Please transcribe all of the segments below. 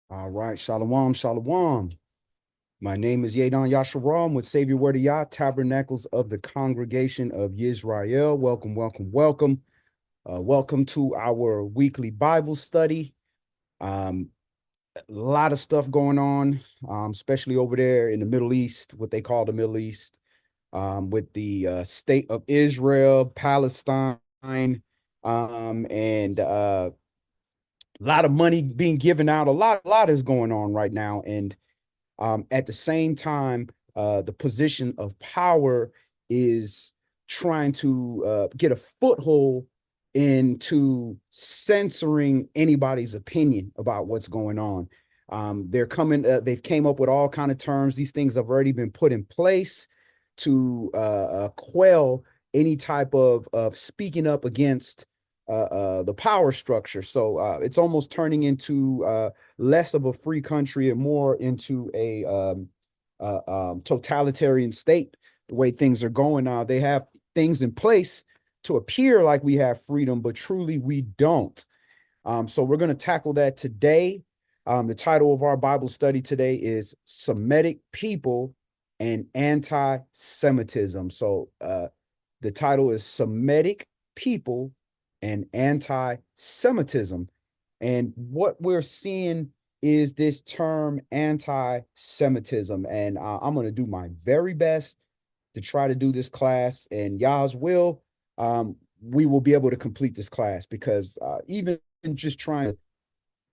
All right, shalom, shalom. My name is Yadon Yasharam with Savior Word of Yah, Tabernacles of the Congregation of Yisrael. Welcome, welcome, welcome. Welcome to our weekly Bible study. A lot of stuff going on, especially over there in the Middle East, what they call the Middle East, with the state of Israel, Palestine, and a lot of money being given out. A lot is going on right now, and at the same time, the position of power is trying to get a foothold into censoring anybody's opinion about what's going on. They've came up with all kind of terms. These things have already been put in place to quell any type of speaking up against the power structure. So it's almost turning into less of a free country and more into a totalitarian state. The way things are going now, they have things in place to appear like we have freedom, but truly we don't. So we're going to tackle that today. The title of our Bible study today is Semitic People and Anti-Semitism. So the title is Semitic People and Anti-Semitism. And what we're seeing is this term anti-Semitism. And I'm going to do my very best to try to do this class. And Yah's will, we will be able to complete this class because even just trying to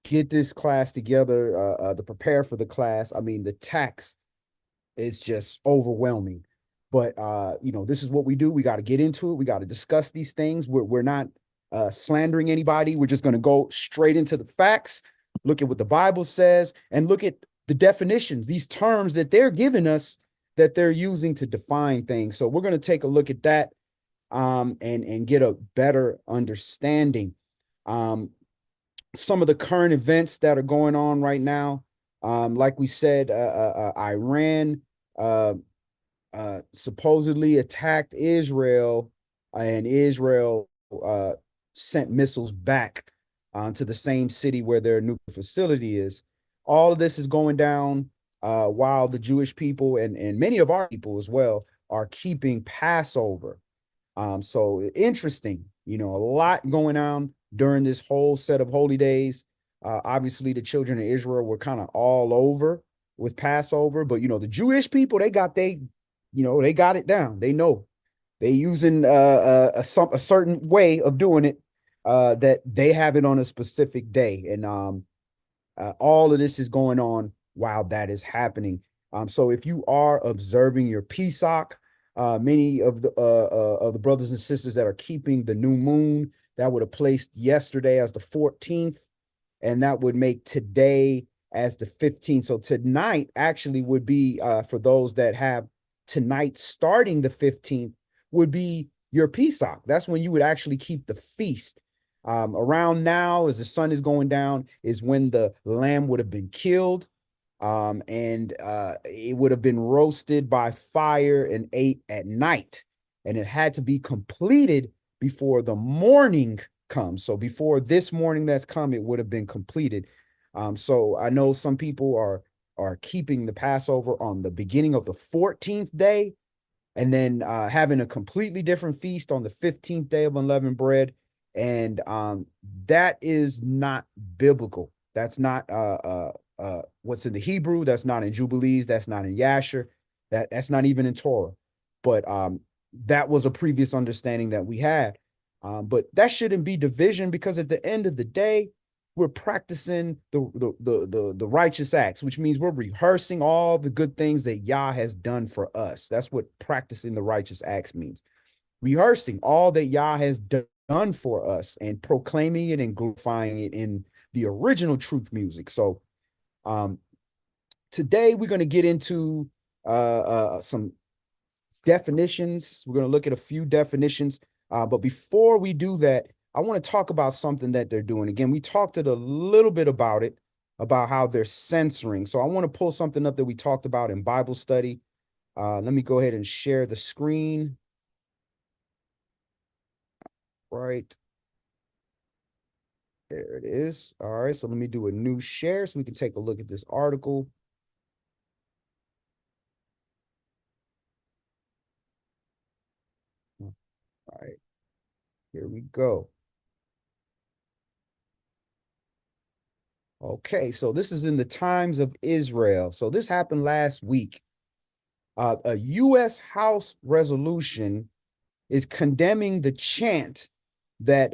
get this class together, to prepare for the class, I mean, the text is just overwhelming. But this is what we do. We got to get into it. We got to discuss these things. We're not slandering anybody. We're just going to go straight into the facts, look at what the Bible says, and look at the definitions, these terms that they're giving us that they're using to define things. So we're going to take a look at that and get a better understanding. Some of the current events that are going on right now, like we said, Iran supposedly attacked Israel, and Israel sent missiles back to the same city where their nuclear facility is. All of this is going down while the Jewish people and many of our people as well are keeping Passover. So interesting, a lot going on during this whole set of holy days. Obviously, the children of Israel were kind of all over with Passover, but the Jewish people, they got it down. They know they using a certain way of doing it, that they have it on a specific day, and all of this is going on while that is happening. So if you are observing your Pesach, many of the brothers and sisters that are keeping the new moon, that would have placed yesterday as the 14th, and that would make today as the 15th. So tonight actually would be, for those that have tonight starting the 15th, would be your Pesach. That's when you would actually keep the feast. Around now, as the sun is going down, is when the lamb would have been killed, and it would have been roasted by fire and ate at night. And it had to be completed before the morning comes. So before this morning that's come, it would have been completed. So I know some people are keeping the Passover on the beginning of the 14th day, and then having a completely different feast on the 15th day of unleavened bread. And that is not biblical. That's not what's in the Hebrew. That's not in Jubilees. That's not in Yasher. That's not even in Torah. But that was a previous understanding that we had. But that shouldn't be division, because at the end of the day, we're practicing the righteous acts, which means we're rehearsing all the good things that Yah has done for us. That's what practicing the righteous acts means. Rehearsing all that Yah has done for us and proclaiming it and glorifying it in the original truth music. So today we're going to get into some definitions. We're going to look at a few definitions. But before we do that, I want to talk about something that they're doing. Again, we talked a little bit about it, about how they're censoring. So I want to pull something up that we talked about in Bible study. Let me go ahead and share the screen. Right. There it is. All right, so let me do a new share so we can take a look at this article. All right, here we go. Okay, so this is in the Times of Israel. So this happened last week. A U.S. House resolution is condemning the chant that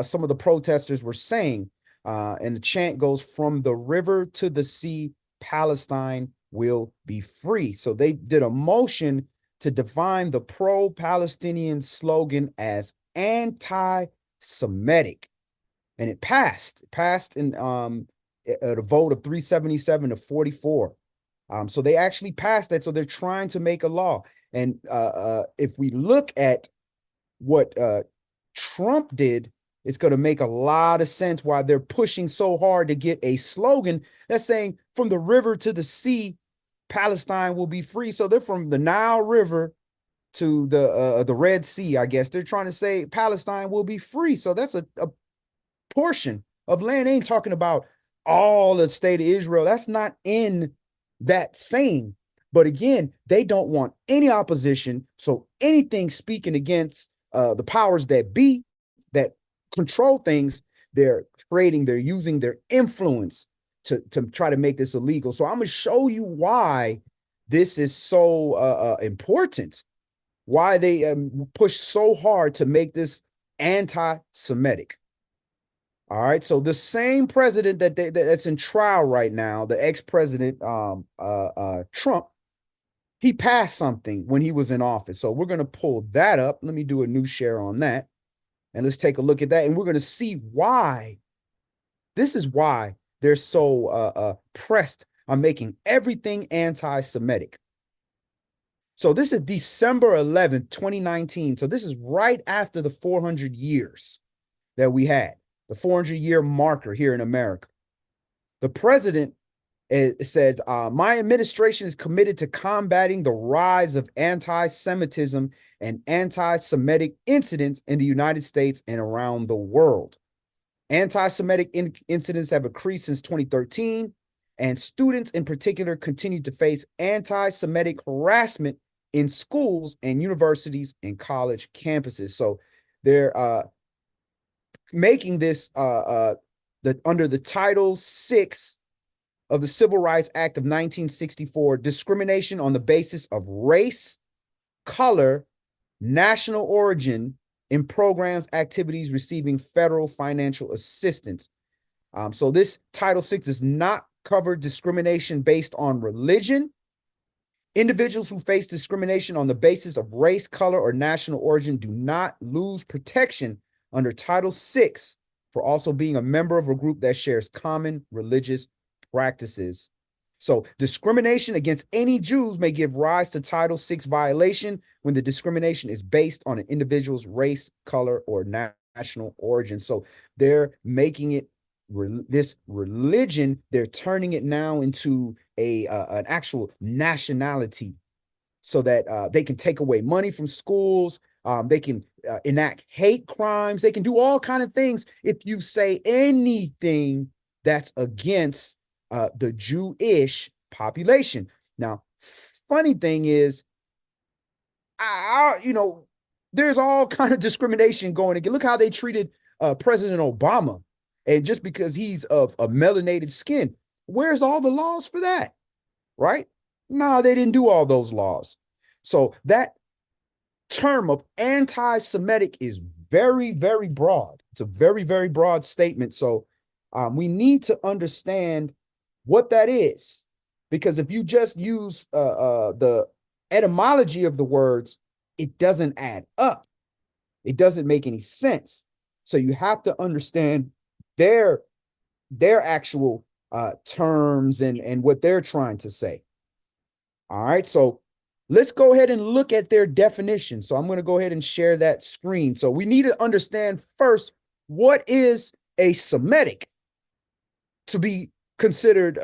some of the protesters were saying. And the chant goes, "From the river to the sea, Palestine will be free." So they did a motion to define the pro-Palestinian slogan as anti-Semitic. And it passed. It passed in a vote of 377 to 44. So they actually passed that. So they're trying to make a law. And if we look at what Trump did, it's going to make a lot of sense why they're pushing so hard to get a slogan that's saying, "From the river to the sea, Palestine will be free." So they're from the Nile River to the Red Sea, I guess. They're trying to say Palestine will be free. So that's a portion of land. They ain't talking about all the state of Israel. That's not in that saying. But again, they don't want any opposition. So anything speaking against the powers that be that control things, they're using their influence to try to make this illegal. So I'm going to show you why this is so important, why they push so hard to make this anti-Semitic. All right, so the same president that's in trial right now, the ex-president Trump, he passed something when he was in office. So we're going to pull that up. Let me do a new share on that. And let's take a look at that. And we're going to see why. This is why they're so pressed on making everything anti-Semitic. So this is December 11th, 2019. So this is right after the 400 years that we had, the 400-year marker here in America. The president said, "My administration is committed to combating the rise of anti-Semitism and anti-Semitic incidents in the United States and around the world. Anti-Semitic incidents have increased since 2013, and students in particular continue to face anti-Semitic harassment in schools and universities and college campuses." So they're making this under the Title VI of the Civil Rights Act of 1964, discrimination on the basis of race, color, national origin in programs, activities receiving federal financial assistance. So this Title VI does not cover discrimination based on religion. Individuals who face discrimination on the basis of race, color, or national origin do not lose protection under Title VI for also being a member of a group that shares common religious practices. So discrimination against any Jews may give rise to Title VI violation when the discrimination is based on an individual's race, color, or national origin. So they're making it this religion, they're turning it now into an actual nationality so that they can take away money from schools. They can enact hate crimes. They can do all kinds of things if you say anything that's against the Jewish population. Now, funny thing is, there's all kind of discrimination going again. Look how they treated President Obama. And just because he's of a melanated skin, where's all the laws for that? Right? No, they didn't do all those laws. So that term of anti-Semitic is very, very broad. It's a very, very broad statement. So we need to understand what that is, because if you just use the etymology of the words, it doesn't add up. It doesn't make any sense. So you have to understand their actual terms and what they're trying to say. All right, so let's go ahead and look at their definition. So I'm going to go ahead and share that screen. So we need to understand first, what is a Semitic to be considered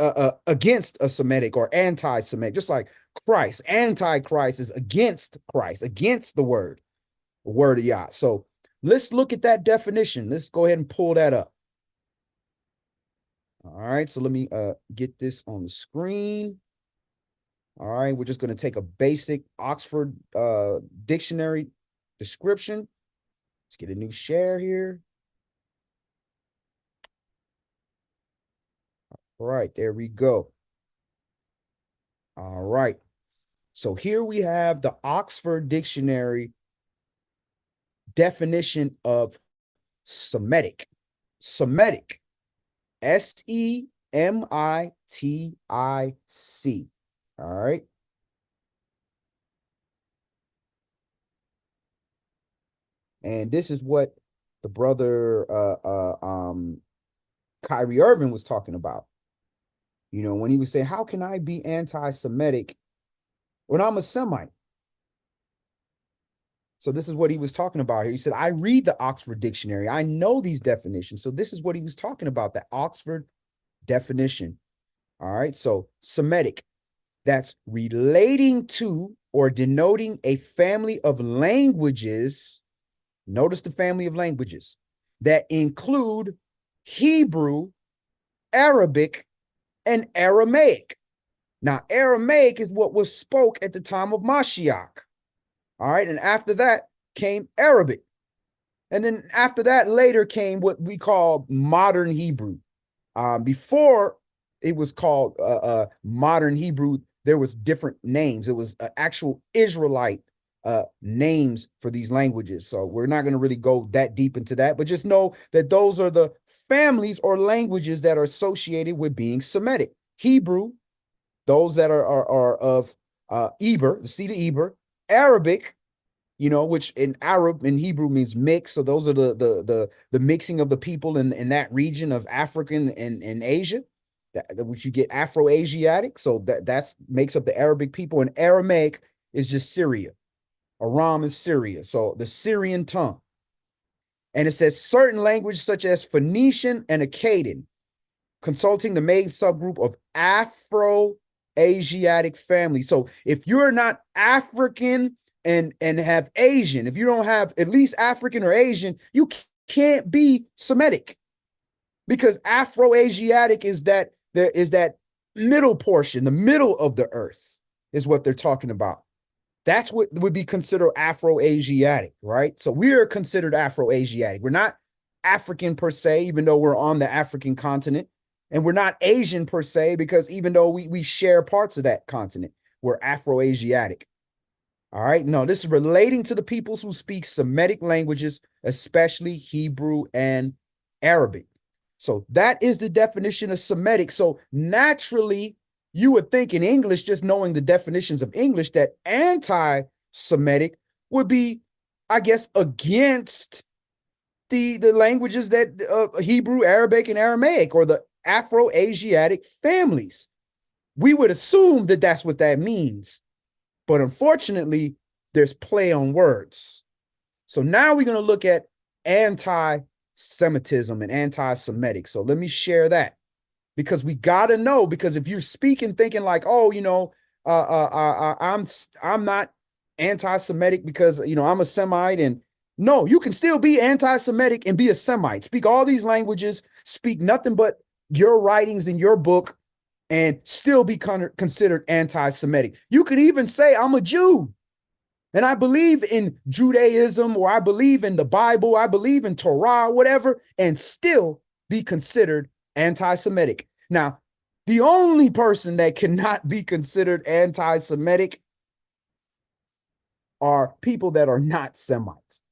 against a Semitic or anti-Semitic, just like Christ. Antichrist is against Christ, against the word of YAH. So let's look at that definition. Let's go ahead and pull that up. All right, so let me get this on the screen. All right, we're just going to take a basic Oxford dictionary description. Let's get a new share here. All right, there we go. All right. So here we have the Oxford Dictionary definition of Semetic. Semetic, Semitic. All right. And this is what the brother Kyrie Irving was talking about. You know, when he was saying, how can I be anti-Semitic when I'm a Semite? So this is what he was talking about here. He said, I read the Oxford Dictionary. I know these definitions. So this is what he was talking about, the Oxford definition. All right. So Semitic, that's relating to or denoting a family of languages. Notice the family of languages that include Hebrew, Arabic, and Aramaic. Now, Aramaic is what was spoke at the time of Mashiach. All right. And after that came Arabic. And then after that, later came what we call modern Hebrew. Before it was called modern Hebrew, there was different names. It was actual Israelite names for these languages. So we're not going to really go that deep into that, but just know that those are the families or languages that are associated with being Semitic. Hebrew, those that are of Eber, the seed of Eber. Arabic, you know, which in Arab in Hebrew means mix. So those are the mixing of the people in that region of African and Asia, which you get Afro-Asiatic. So that's makes up the Arabic people. And Aramaic is just Syria. Aram is Syria. So the Syrian tongue. And it says certain languages such as Phoenician and Akkadian, consulting the main subgroup of Afro-Asiatic family. So if you're not African and have Asian, if you don't have at least African or Asian, you can't be Semitic, because Afro-Asiatic is that there is that middle portion, the middle of the earth is what they're talking about. That's what would be considered Afro-Asiatic, right? So we are considered Afro-Asiatic. We're not African per se, even though we're on the African continent. And we're not Asian per se, because even though we share parts of that continent, we're Afro-Asiatic. All right. No, this is relating to the peoples who speak Semitic languages, especially Hebrew and Arabic. So that is the definition of Semitic. So naturally, you would think in English, just knowing the definitions of English, that anti-Semitic would be, I guess, against the languages that Hebrew, Arabic, and Aramaic, or the Afro-Asiatic families. We would assume that that's what that means. But unfortunately, there's play on words. So now we're going to look at anti-Semitism and anti-Semitic. So let me share that, because we got to know, because if you're speaking thinking like, oh, you know, I'm not anti-Semitic because, you know, I'm a Semite. And no, you can still be anti-Semitic and be a Semite. Speak all these languages, speak nothing but your writings in your book, and still be considered anti-Semitic. You could even say, I'm a Jew and I believe in Judaism, or I believe in the Bible, I believe in Torah, whatever, and still be considered anti-Semitic. Now, the only person that cannot be considered anti-Semitic are people that are not Semites.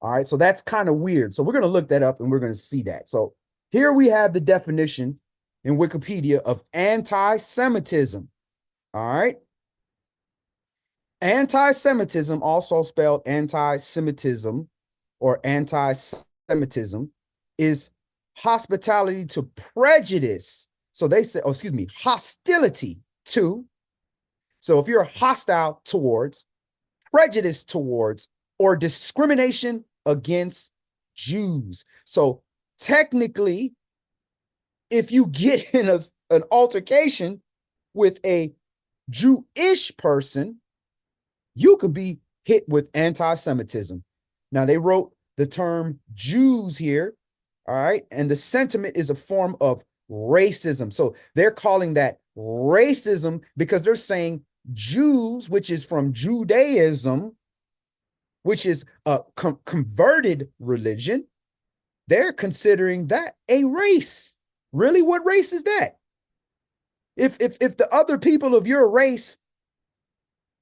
All right, so that's kind of weird. So we're going to look that up and we're going to see that. So here we have the definition in Wikipedia of anti-Semitism. All right. Anti-Semitism, also spelled anti-Semitism or anti-Semitism, is hospitality to prejudice. So they say, oh, excuse me, hostility to. So if you're hostile towards, prejudice towards, or discrimination against Jews. So technically, if you get in an altercation with a Jewish person, you could be hit with anti-Semitism. Now, they wrote the term Jews here, all right? And the sentiment is a form of racism. So they're calling that racism because they're saying Jews, which is from Judaism, which is a converted religion, they're considering that a race. Really, what race is that? If the other people of your race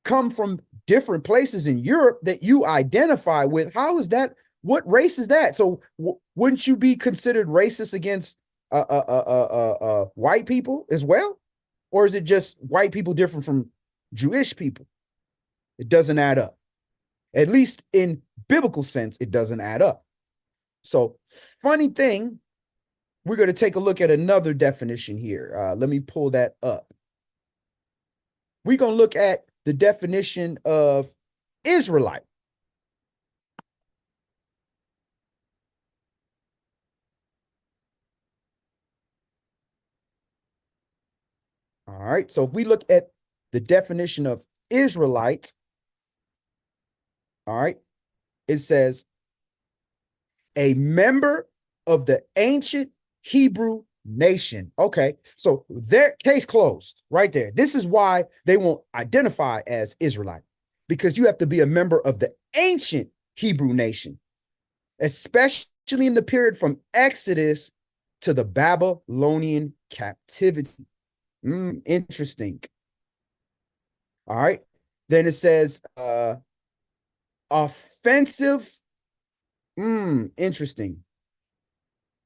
come from different places in Europe that you identify with, how is that? What race is that? So wouldn't you be considered racist against white people as well? Or is it just white people different from Jewish people? It doesn't add up. At least in biblical sense, it doesn't add up. So funny thing, we're going to take a look at another definition here. Let me pull that up. We're going to look at the definition of Israelite. All right. So if we look at the definition of Israelite, all right, it says a member of the ancient Hebrew nation. Okay. So their case closed right there. This is why they won't identify as Israelite, because you have to be a member of the ancient Hebrew nation, especially in the period from Exodus to the Babylonian captivity. Interesting. All right. Then it says offensive. Interesting.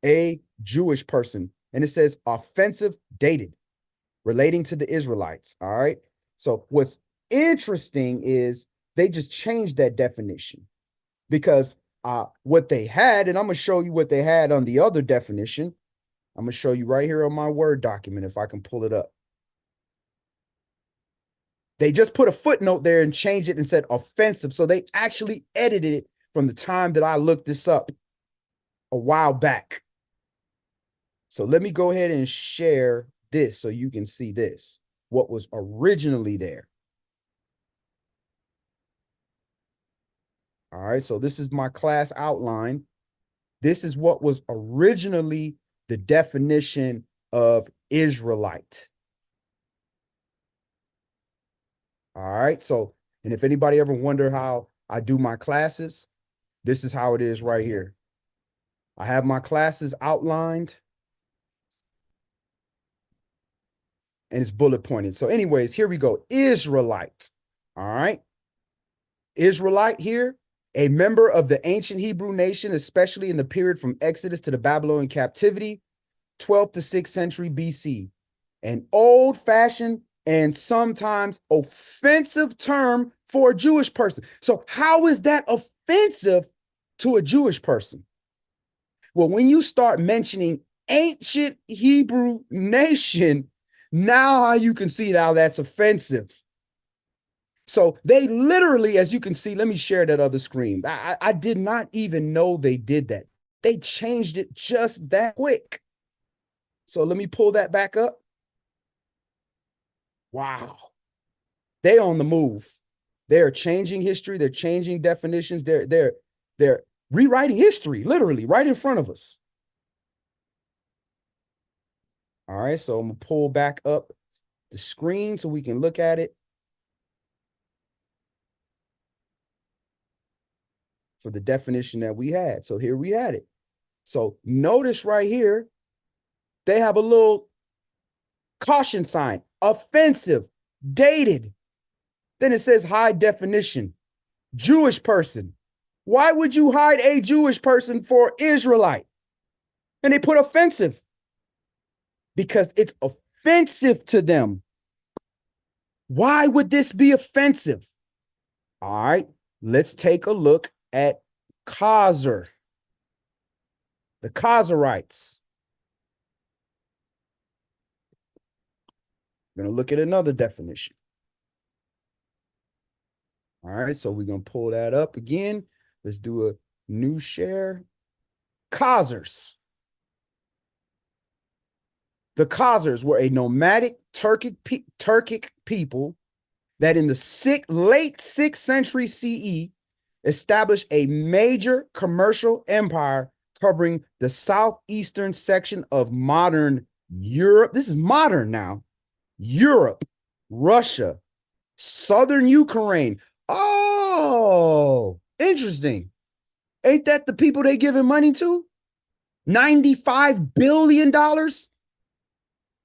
A Jewish person. And it says offensive dated, relating to the Israelites. All right. So what's interesting is they just changed that definition, because what they had, and I'm going to show you what they had on the other definition. I'm going to show you right here on my Word document, if I can pull it up. They just put a footnote there and changed it and said offensive. So they actually edited it from the time that I looked this up a while back. So let me go ahead and share this so you can see this, what was originally there. All right, so this is my class outline. This is what was originally the definition of Israelite. All right, so, and if anybody ever wonder how I do my classes, this is how it is right here. I have my classes outlined, and it's bullet pointed. So anyways, here we go. Israelite. All right. Israelite here, a member of the ancient Hebrew nation, especially in the period from Exodus to the Babylonian captivity, 12th to 6th century BC. An old-fashioned and sometimes offensive term for a Jewish person. So how is that offensive to a Jewish person? Well, when you start mentioning ancient Hebrew nation, now you can see how that's offensive. So they literally, as you can see, let me share that other screen. I did not even know they did that. They changed it just that quick. So let me pull that back up. Wow. They on the move. They're changing history. They're changing definitions. They're rewriting history, literally, right in front of us. All right, so I'm gonna pull back up the screen so we can look at it for the definition that we had. So here we had it. So notice right here, they have a little caution sign, offensive, dated. Then it says high definition, Jewish person. Why would you hide a Jewish person for Israelite? And they put offensive, because it's offensive to them. Why would this be offensive? All right, let's take a look at Khazar, the Khazarites. We're going to look at another definition. All right, so we're going to pull that up again. Let's do a new share. Khazars. The Khazars were a nomadic Turkic people that in the late 6th century CE established a major commercial empire covering the southeastern section of modern Europe. This is modern now. Europe, Russia, southern Ukraine. Oh, interesting. Ain't that the people they giving money to? $95 billion.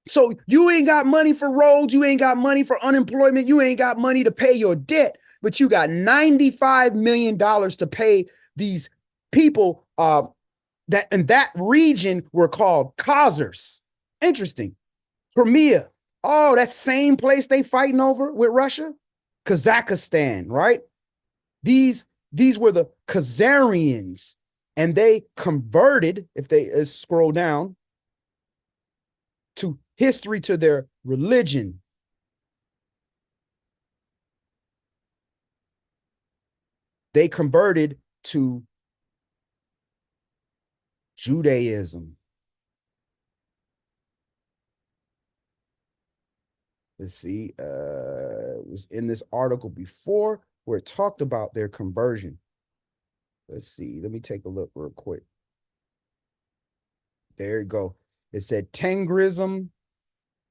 So you ain't got money for roads, you ain't got money for unemployment, you ain't got money to pay your debt, but you got $95 million to pay these people that in that region were called Khazars. Interesting. Crimea. Oh, that same place they fighting over with Russia? Kazakhstan, right? These were the Khazarians, and they converted, if they scroll down, to history, to their religion. They converted to Judaism. Let's see, it was in this article before where it talked about their conversion. Let's see, let me take a look real quick. There you go. It said Tengrism,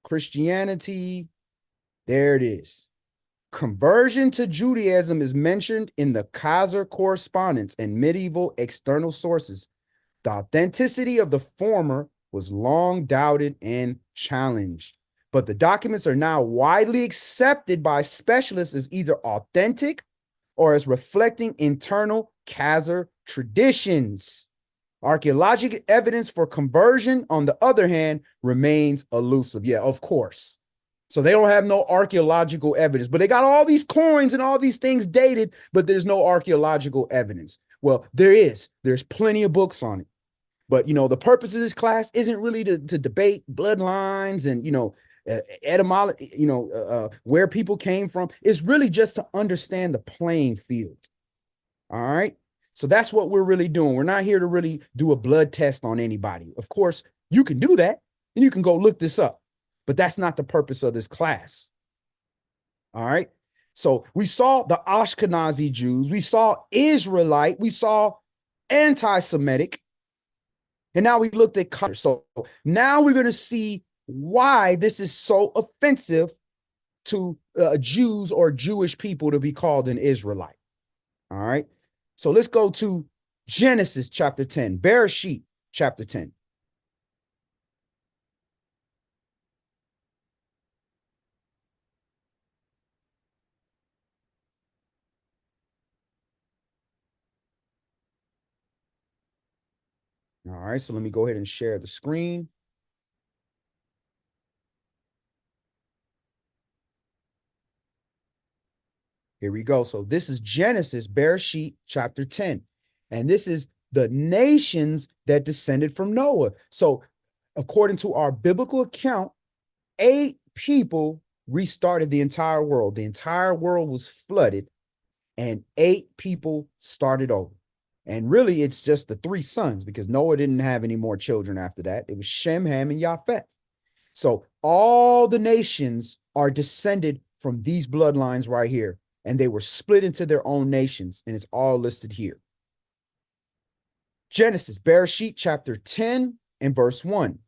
Christianity. There it is. Conversion to Judaism is mentioned in the Khazar correspondence and medieval external sources. The authenticity of the former was long doubted and challenged, but the documents are now widely accepted by specialists as either authentic or as reflecting internal Khazar traditions. Archaeological evidence for conversion, on the other hand, remains elusive. Yeah, of course. So they don't have no archaeological evidence, but they got all these coins and all these things dated, but there's no archaeological evidence. Well, there is. There's plenty of books on it. But, the purpose of this class isn't really to debate bloodlines and, etymology, where people came from. It's really just to understand the playing field. All right. So that's what we're really doing. We're not here to really do a blood test on anybody. Of course, you can do that and you can go look this up, but that's not the purpose of this class. All right. So we saw the Ashkenazi Jews, we saw Israelite, we saw anti-Semitic, and now we looked at color. So now we're going to see why this is so offensive to Jews or Jewish people to be called an Israelite. All right. So let's go to Genesis chapter 10, Bereshit chapter 10. All right, so let me go ahead and share the screen. Here we go. So this is Genesis, Bereshit chapter 10. And this is the nations that descended from Noah. So according to our biblical account, 8 people restarted the entire world. The entire world was flooded and 8 people started over. And really, it's just the 3 sons, because Noah didn't have any more children after that. It was Shem, Ham, and Japheth. So all the nations are descended from these bloodlines right here. And they were split into their own nations. And it's all listed here. Genesis, Bereshit chapter 10 and verse 1.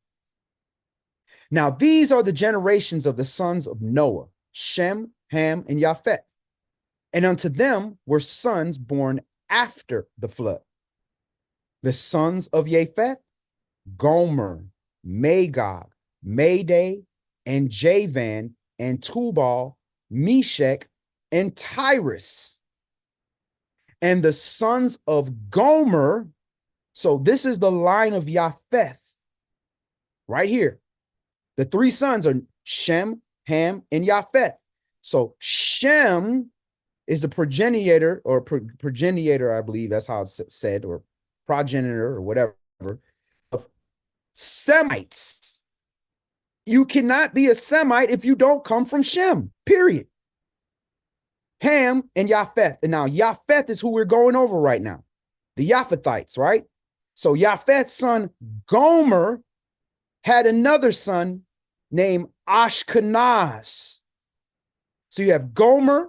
Now these are the generations of the sons of Noah, Shem, Ham, and Japheth. And unto them were sons born after the flood. The sons of Japheth, Gomer, Magog, Madai, and Javan, and Tubal, Meshach, and Tyrus. And the sons of Gomer, so this is the line of Japheth, right here. The 3 sons are Shem, Ham, and Japheth. So Shem is the progenitor, I believe that's how it's said, or progenitor, or whatever, of Semites. You cannot be a Semite if you don't come from Shem, period. Ham and Japheth. And now Japheth is who we're going over right now. The Japhethites, right? So Japheth's son Gomer had another son named Ashkenaz. So you have Gomer,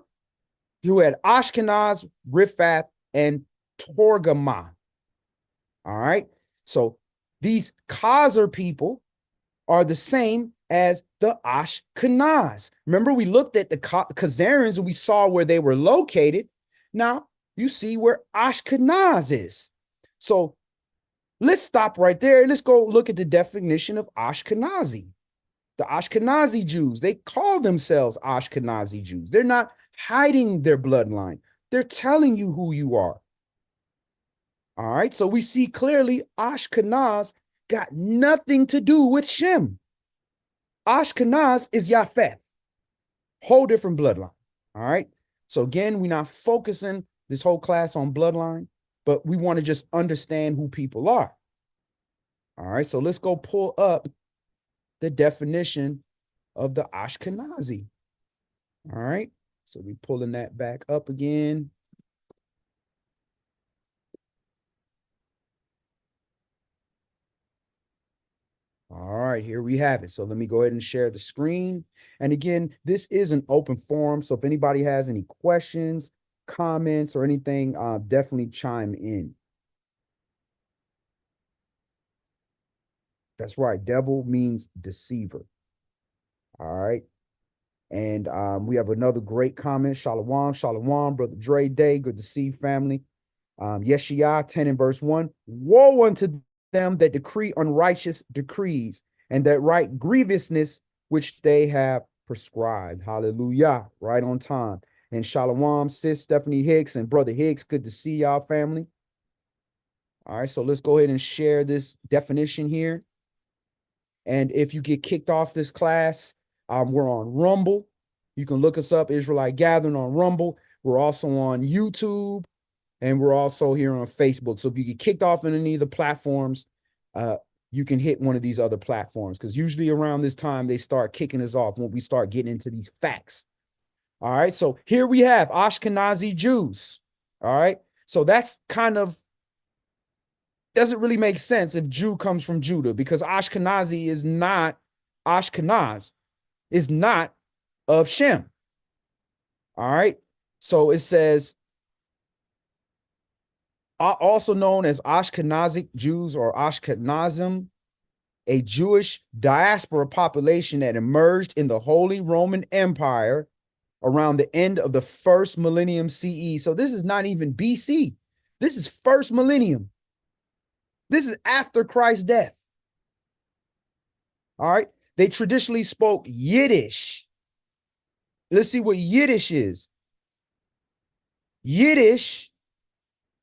who had Ashkenaz, Riphath, and Togarmah. All right. So these Khazar people are the same as the Ashkenaz. Remember, we looked at the Khazarians and we saw where they were located. Now you see where Ashkenaz is. So let's stop right there. Let's go look at the definition of Ashkenazi. The Ashkenazi Jews, they call themselves Ashkenazi Jews. They're not hiding their bloodline. They're telling you who you are. All right, so we see clearly Ashkenaz got nothing to do with Shem. Ashkenaz is Japheth, whole different bloodline. All right, so again, we're not focusing this whole class on bloodline, but we want to just understand who people are. All right, so let's go pull up the definition of the Ashkenazi. All right, so we're pulling that back up again. All right, here we have it. So let me go ahead and share the screen. And again, this is an open forum. So if anybody has any questions, comments, or anything, definitely chime in. That's right. Devil means deceiver. All right. And we have another great comment. Shalom, shalom, Brother Dre Day. Good to see you, family. YAH 10 and verse 1. Woe unto them that decree unrighteous decrees, and that write grievousness which they have prescribed. Hallelujah. Right on time. And shalom, sis Stephanie Hicks and Brother Hicks. Good to see y'all, family. All right, so let's go ahead and share this definition here. And if you get kicked off this class, we're on Rumble. You can look us up, Israelite Gathering, on Rumble. We're also on YouTube. And we're also here on Facebook. So if you get kicked off in any of the platforms, you can hit one of these other platforms, because usually around this time, they start kicking us off when we start getting into these facts. All right. So here we have Ashkenazi Jews. All right. So that's kind of, doesn't really make sense if Jew comes from Judah, because Ashkenazi is not, Ashkenaz is not of Shem. All right. So it says, also known as Ashkenazic Jews or Ashkenazim, a Jewish diaspora population that emerged in the Holy Roman Empire around the end of the first millennium CE. So this is not even BC. This is first millennium. This is after Christ's death. All right. They traditionally spoke Yiddish. Let's see what Yiddish is. Yiddish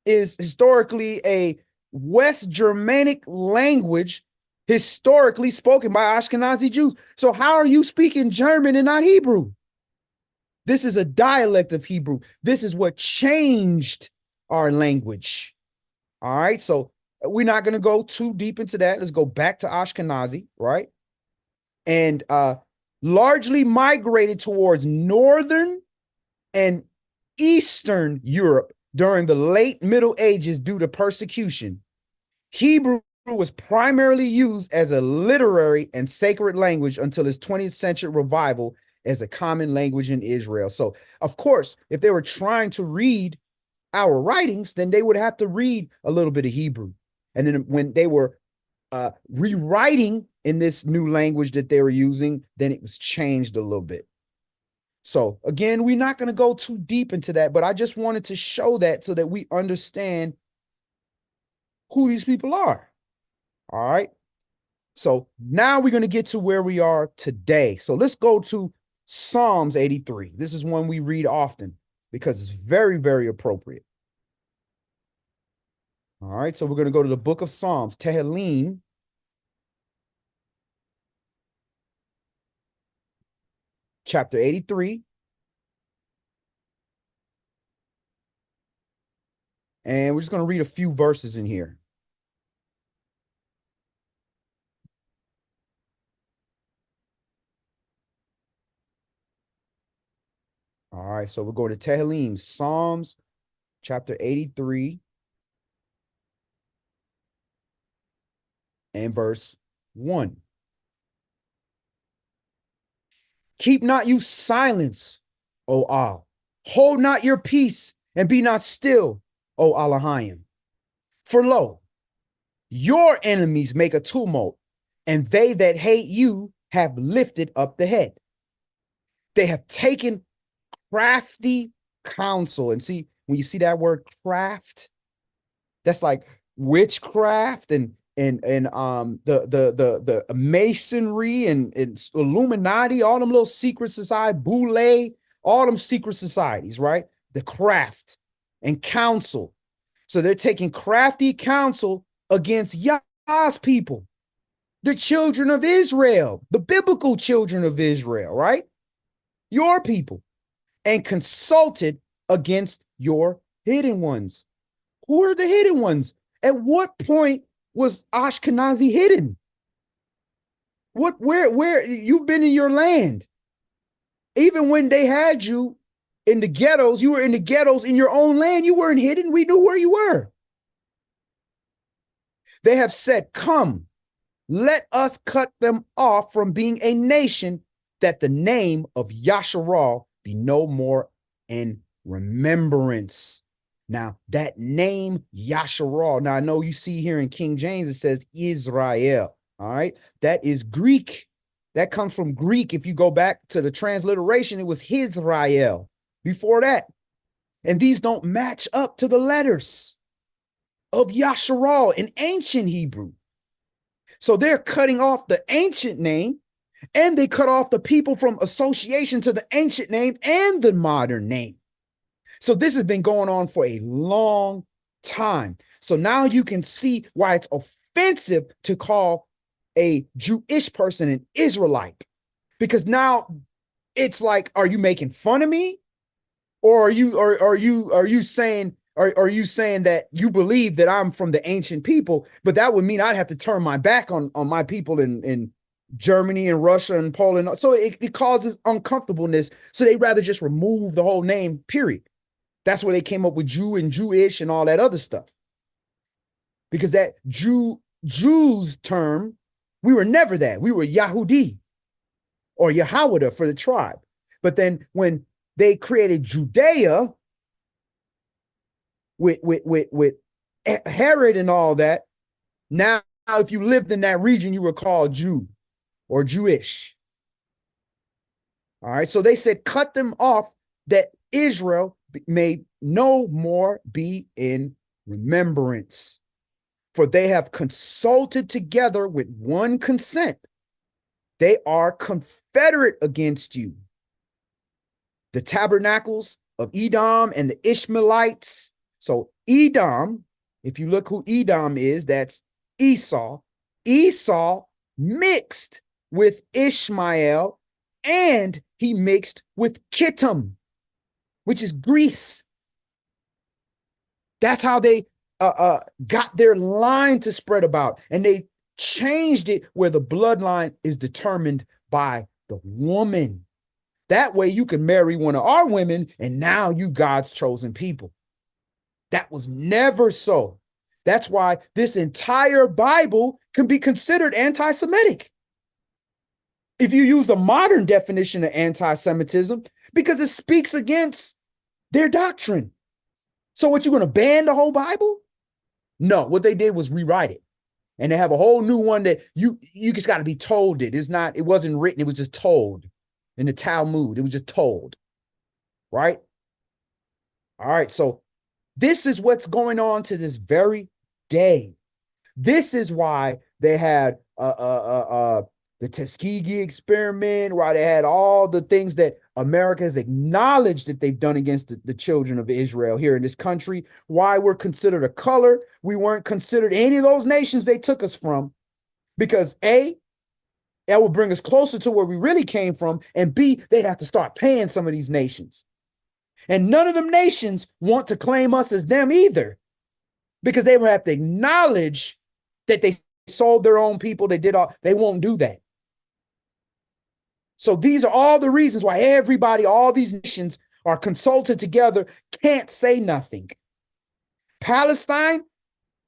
is historically a West Germanic language historically spoken by Ashkenazi Jews. So how are you speaking German and not Hebrew? This is a dialect of Hebrew. This is what changed our language. All right, so we're not going to go too deep into that. Let's go back to Ashkenazi, right? And largely migrated towards Northern and Eastern Europe during the late Middle Ages due to persecution. Hebrew was primarily used as a literary and sacred language until its 20th century revival as a common language in Israel. So, of course, if they were trying to read our writings, then they would have to read a little bit of Hebrew. And then when they were rewriting in this new language that they were using, then it was changed a little bit. So again, we're not going to go too deep into that, but I just wanted to show that so that we understand who these people are. All right. So now we're going to get to where we are today. So let's go to Psalms 83. This is one we read often because it's very, very appropriate. All right. So we're going to go to the book of Psalms, Tehillim, chapter 83. And we're just going to read a few verses in here. All right, so we're going to Tehillim, Psalms chapter 83 and verse 1. Keep not you silence, O Al. Hold not your peace and be not still, O Alahayim. For lo, your enemies make a tumult and they that hate you have lifted up the head. They have taken crafty counsel. And see, when you see that word craft, that's like witchcraft and the masonry and Illuminati, all them little secret society, Boule, all them secret societies, right? The craft and counsel. So they're taking crafty counsel against Yah's people, the children of Israel, the biblical children of Israel, right? Your people, and consulted against your hidden ones. Who are the hidden ones? At what point was Ashkenazi hidden? Where you've been in your land? Even when they had you in the ghettos, you were in the ghettos in your own land. You weren't hidden. We knew where you were. They have said, come, let us cut them off from being a nation, that the name of Yasharal be no more in remembrance. Now, that name Yasharal, now I know you see here in King James, it says Israel, all right? That is Greek. That comes from Greek. If you go back to the transliteration, it was Israel before that. And these don't match up to the letters of Yasharal in ancient Hebrew. So they're cutting off the ancient name, and they cut off the people from association to the ancient name and the modern name. So this has been going on for a long time. So now you can see why it's offensive to call a Jewish person an Israelite, because now it's like, are you making fun of me? Or are you saying that you believe that I'm from the ancient people? But that would mean I'd have to turn my back on my people in Germany and Russia and Poland. So it causes uncomfortableness. So they rather just remove the whole name, period. That's where they came up with Jew and Jewish and all that other stuff. Because that Jews term, we were never that. We were Yahudi or Yahawada for the tribe. But then when they created Judea with Herod and all that, now if you lived in that region, you were called Jew or Jewish. All right, so they said, cut them off, that Israel may no more be in remembrance. For they have consulted together with one consent. They are confederate against you. The tabernacles of Edom and the Ishmaelites. So Edom, if you look who Edom is, that's Esau. Esau mixed with Ishmael, and he mixed with Kittim, which is Greece. That's how they got their line to spread about. And they changed it where the bloodline is determined by the woman. That way you can marry one of our women, and now you God's chosen people. That was never so. That's why this entire Bible can be considered anti-Semitic, if you use the modern definition of anti-Semitism, because it speaks against their doctrine. So what, you're going to ban the whole Bible? No, what they did was rewrite it. And they have a whole new one that you just got to be told it. It wasn't written, it was just told. In the Talmud, it was just told, right? All right, so this is what's going on to this very day. This is why they had the Tuskegee experiment, why they had all the things that America has acknowledged that they've done against the children of Israel here in this country, why we're considered a color. We weren't considered any of those nations they took us from, because A, that would bring us closer to where we really came from, and B, they'd have to start paying some of these nations. And none of them nations want to claim us as them either, because they would have to acknowledge that they sold their own people. They won't do that. So these are all the reasons why everybody, all these nations are consulted together, can't say nothing. Palestine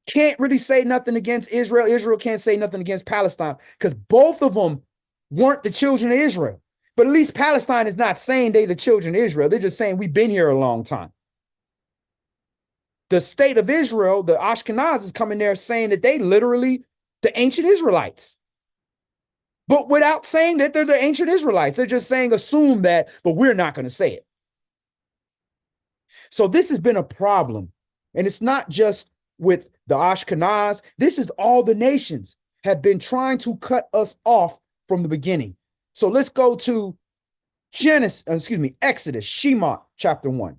can't really say nothing against Israel. Israel can't say nothing against Palestine, because both of them weren't the children of Israel. But at least Palestine is not saying they the children of Israel. They're just saying we've been here a long time. The state of Israel, the Ashkenazis, coming there saying that they literally the ancient Israelites. but without saying that they're the ancient Israelites. They're just saying, assume that, but we're not going to say it. So this has been a problem. And it's not just with the Ashkenaz. This is all the nations have been trying to cut us off from the beginning. So let's go to Exodus, Shemot, chapter 1.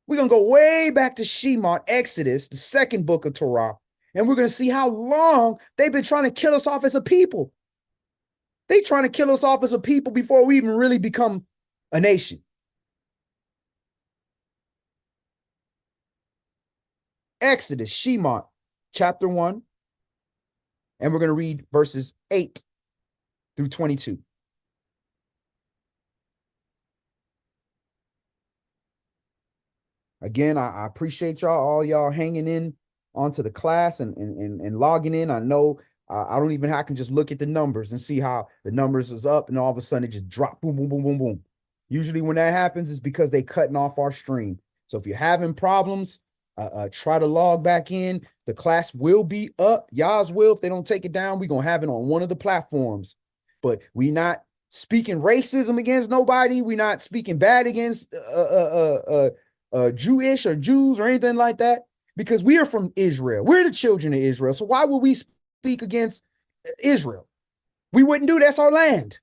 We're going to go way back to Shemot, Exodus, the second book of Torah, and we're going to see how long they've been trying to kill us off as a people. They're trying to kill us off as a people before we even really become a nation. Exodus, Shemot, chapter 1, and we're going to read verses 8 through 22. Again, I appreciate all y'all hanging in onto the class and logging in. I know I can just look at the numbers and see how the numbers is up and all of a sudden it just dropped, boom, boom, boom, boom, boom. Usually when that happens, it's because they cutting off our stream. So if you're having problems, try to log back in. The class will be up. YAH's will. If they don't take it down, we're going to have it on one of the platforms. But we not speaking racism against nobody. We're not speaking bad against Jewish or Jews or anything like that, because we are from Israel. We're the children of Israel. So why would we speak against Israel? We wouldn't do that. That's our land.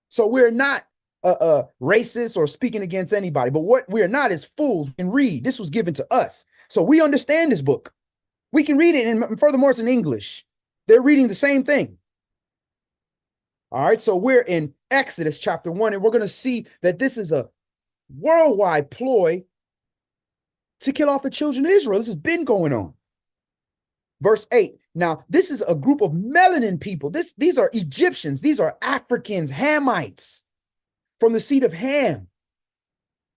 So we're not racist or speaking against anybody. But what we're not is fools. We can read. This was given to us. So we understand this book. We can read it, and furthermore, it's in English. They're reading the same thing. All right, so we're in Exodus chapter 1, and we're going to see that this is a worldwide ploy to kill off the children of Israel. This has been going on. Verse 8. Now, this is a group of melanin people. These are Egyptians. These are Africans, Hamites from the seed of Ham.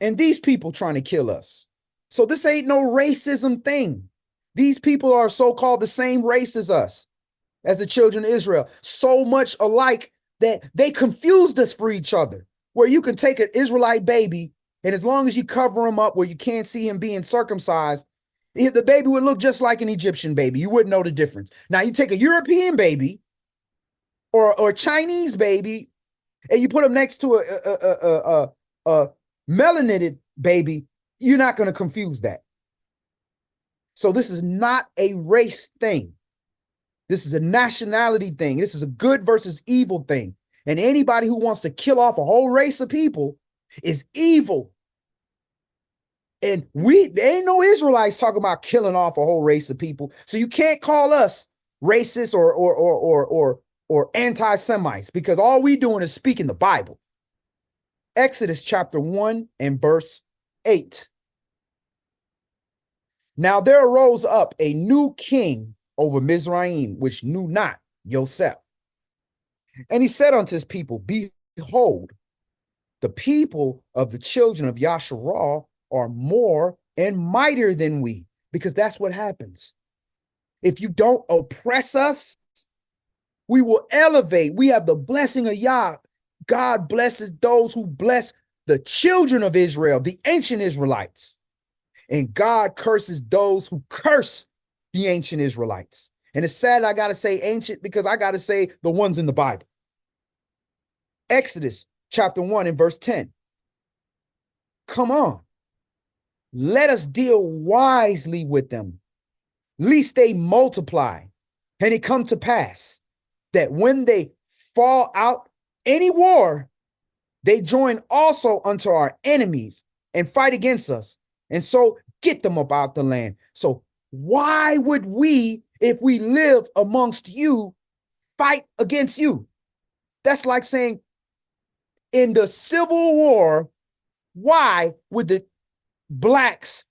And these people trying to kill us. So this ain't no racism thing. These people are so-called the same race as us, as the children of Israel. So much alike that they confused us for each other, where you can take an Israelite baby, and as long as you cover him up where you can't see him being circumcised, the baby would look just like an Egyptian baby. You wouldn't know the difference. Now you take a European baby or a Chinese baby and you put them next to a melanated baby, you're not going to confuse that. So this is not a race thing. This is a nationality thing. This is a good versus evil thing. And anybody who wants to kill off a whole race of people is evil. And there ain't no Israelites talking about killing off a whole race of people. So you can't call us racist or anti-Semites, because all we doing is speaking the Bible. Exodus chapter 1 and verse 8. Now there arose up a new king over Mizraim, which knew not Yosef. And he said unto his people, behold, the people of the children of Yasharal are more and mightier than we, because that's what happens. If you don't oppress us, we will elevate. We have the blessing of Yah. God blesses those who bless the children of Israel, the ancient Israelites. And God curses those who curse the ancient Israelites. And it's sad I got to say ancient, because I got to say the ones in the Bible. Exodus chapter 1 and verse 10. Come on. Let us deal wisely with them, lest they multiply. And it come to pass that when they fall out any war, they join also unto our enemies and fight against us, and so get them up out the land. So why would we, if we live amongst you, fight against you? That's like saying in the Civil War, why would the blacks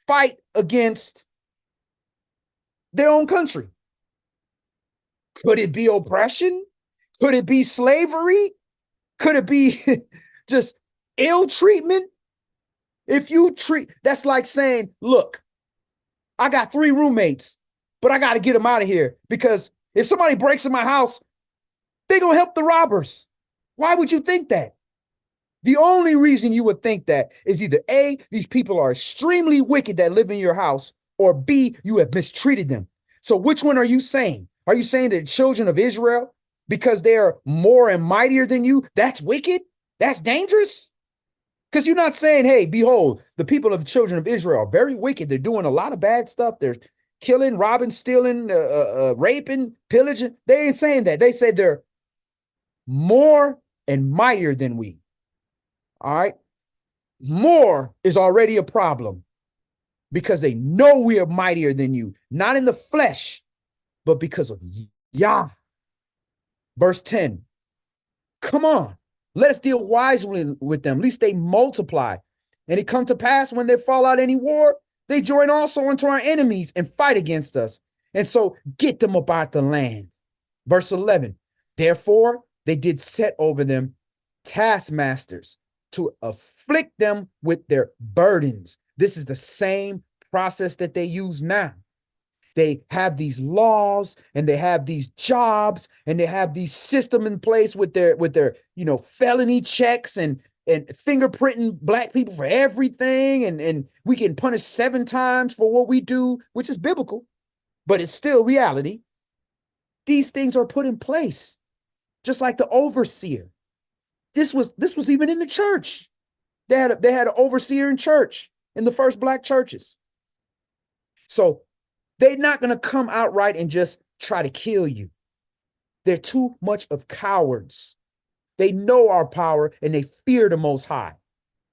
fight against their own country? Could it be oppression? Could it be slavery? Could it be just ill treatment? If you that's like saying, look, I got 3 roommates, but I got to get them out of here, because if somebody breaks in my house, they're going to help the robbers. Why would you think that? The only reason you would think that is either A, these people are extremely wicked that live in your house, or B, you have mistreated them. So which one are you saying? Are you saying that children of Israel because they're more and mightier than you, that's wicked? That's dangerous? Because you're not saying, hey, behold, the people of the children of Israel are very wicked. They're doing a lot of bad stuff. They're killing, robbing, stealing, raping, pillaging. They ain't saying that. They say they're more and mightier than we. All right. More is already a problem because they know we are mightier than you, not in the flesh, but because of YAH. Verse 10. Come on, let us deal wisely with them, lest they multiply. And it come to pass when they fall out any war, they join also unto our enemies and fight against us. And so get them about the land. Verse 11. Therefore, they did set over them taskmasters to afflict them with their burdens. This is the same process that they use now. They have these laws and they have these jobs and they have these system in place with their felony checks and fingerprinting black people for everything, and we get punished 7 times for what we do, which is biblical, but it's still reality. These things are put in place, just like the overseer. This was even in the church. They had an overseer in church, in the first black churches. So they're not going to come outright and just try to kill you. They're too much of cowards. They know our power and they fear the Most High.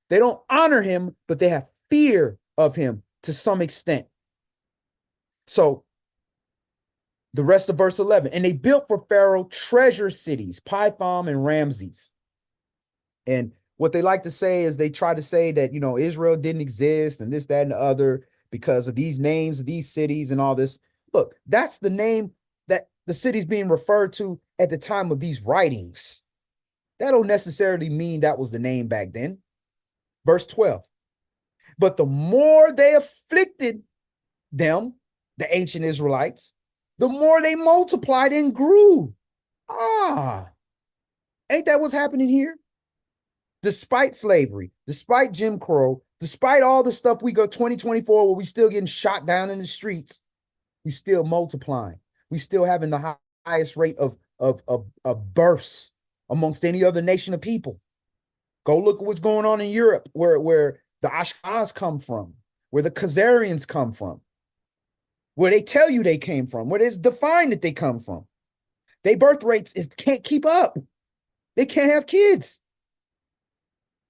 They don't honor him, but they have fear of him to some extent. So the rest of verse 11, and they built for Pharaoh treasure cities, Pithom and Ramses. And what they like to say is they try to say that, Israel didn't exist and this, that, and the other, because of these names of these cities and all this. Look, that's the name that the city's being referred to at the time of these writings. That don't necessarily mean that was the name back then. Verse 12. But the more they afflicted them, the ancient Israelites, the more they multiplied and grew. Ain't that what's happening here? Despite slavery, despite Jim Crow, despite all the stuff we go 2024 where we still getting shot down in the streets, we still multiplying. We still having the highest rate of births amongst any other nation of people. Go look at what's going on in Europe, where the Ashkenaz come from, where the Khazarians come from, where they tell you they came from, where it's defined that they come from. Their birth rates can't keep up. They can't have kids.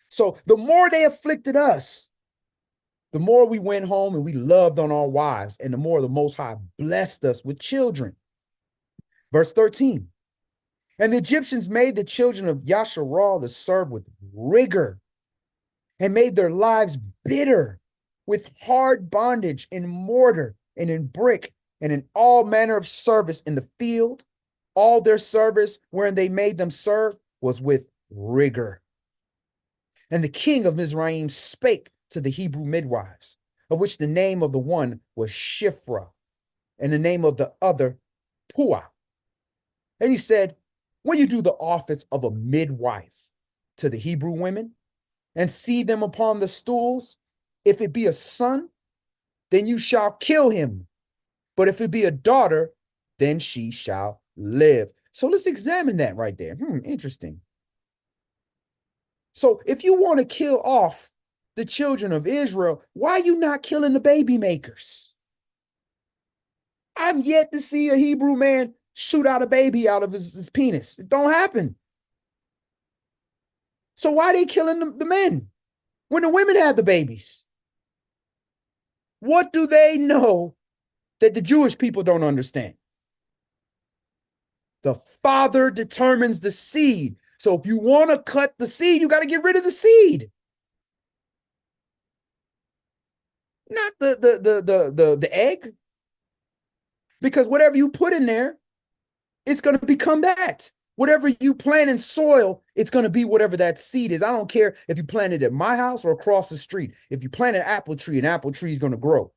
So the more they afflicted us, the more we went home and we loved on our wives, and the more the Most High blessed us with children. Verse 13. And the Egyptians made the children of Yasharal to serve with rigor and made their lives bitter with hard bondage in mortar and in brick and in all manner of service in the field. All their service wherein they made them serve was with rigor. And the king of Mizraim spake to the Hebrew midwives, of which the name of the one was Shiphrah, and the name of the other Puah. And he said, when you do the office of a midwife to the Hebrew women and see them upon the stools, if it be a son, then you shall kill him. But if it be a daughter, then she shall live. So let's examine that right there. Interesting. So if you want to kill off the children of Israel, why are you not killing the baby makers? I'm yet to see a Hebrew man shoot out a baby out of his penis. It don't happen. So why are they killing the men when the women had the babies? What do they know that the Jewish people don't understand? The father determines the seed. So if you want to cut the seed, you got to get rid of the seed. Not the egg. Because whatever you put in there, it's going to become that. Whatever you plant in soil, it's going to be whatever that seed is. I don't care if you plant it at my house or across the street. If you plant an apple tree is going to grow.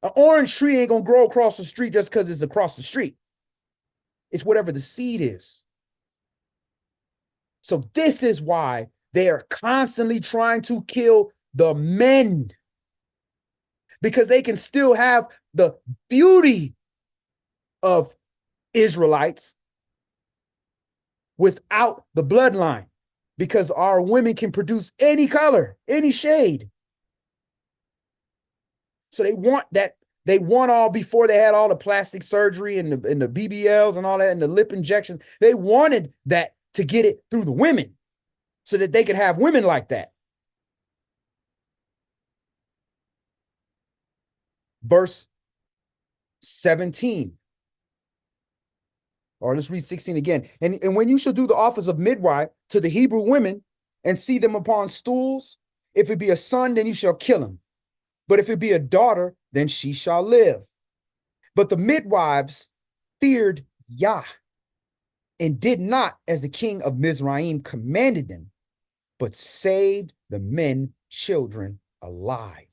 An orange tree ain't going to grow across the street just because it's across the street. It's whatever the seed is. So this is why they are constantly trying to kill the men, because they can still have the beauty of Israelites without the bloodline, because our women can produce any color, any shade. So they want that. They want all, before they had all the plastic surgery and the BBLs and all that and the lip injections. They wanted that to get it through the women so that they could have women like that. Verse 17. Or let's read 16 again. And when you shall do the office of midwife to the Hebrew women and see them upon stools, if it be a son, then you shall kill him. But if it be a daughter, then she shall live. But the midwives feared YAH and did not as the king of Mizraim commanded them, but saved the men, children alive.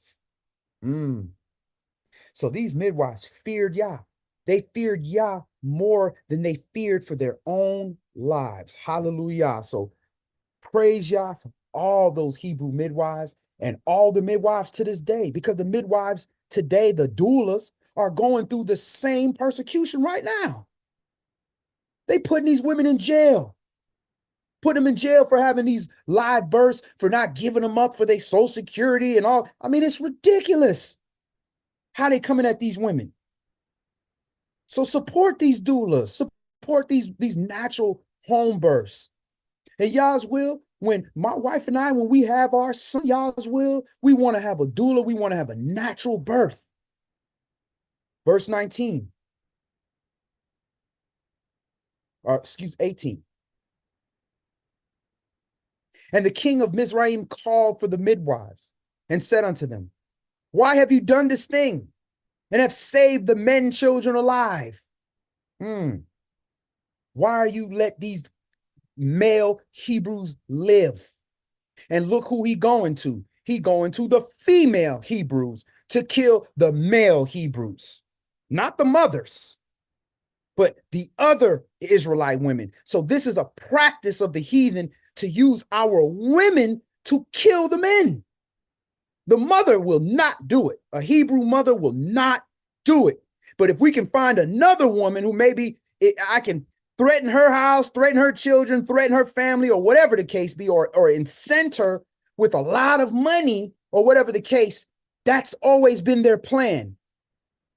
So these midwives feared YAH. They feared YAH more than they feared for their own lives. Hallelujah. So praise YAH for all those Hebrew midwives and all the midwives to this day, because the midwives today, the doulas, are going through the same persecution right now. They putting these women in jail, put them in jail for having these live births, for not giving them up for their Social Security and all. I mean, it's ridiculous how they coming at these women. So support these doulas, support these natural home births. And Yah's will, when my wife and I, when we have our son, Yah's will, we want to have a doula. We want to have a natural birth. Verse 19. Or excuse 18. And the king of Mizraim called for the midwives and said unto them, why have you done this thing and have saved the men children alive? Why are you let these male Hebrews live? And look who he going to. He going to the female Hebrews to kill the male Hebrews, not the mothers, but the other Israelite women. So this is a practice of the heathen to use our women to kill the men. The mother will not do it. A Hebrew mother will not do it. But if we can find another woman who maybe I can threaten her house, threaten her children, threaten her family, or whatever the case be, or incent her with a lot of money, or whatever the case, that's always been their plan.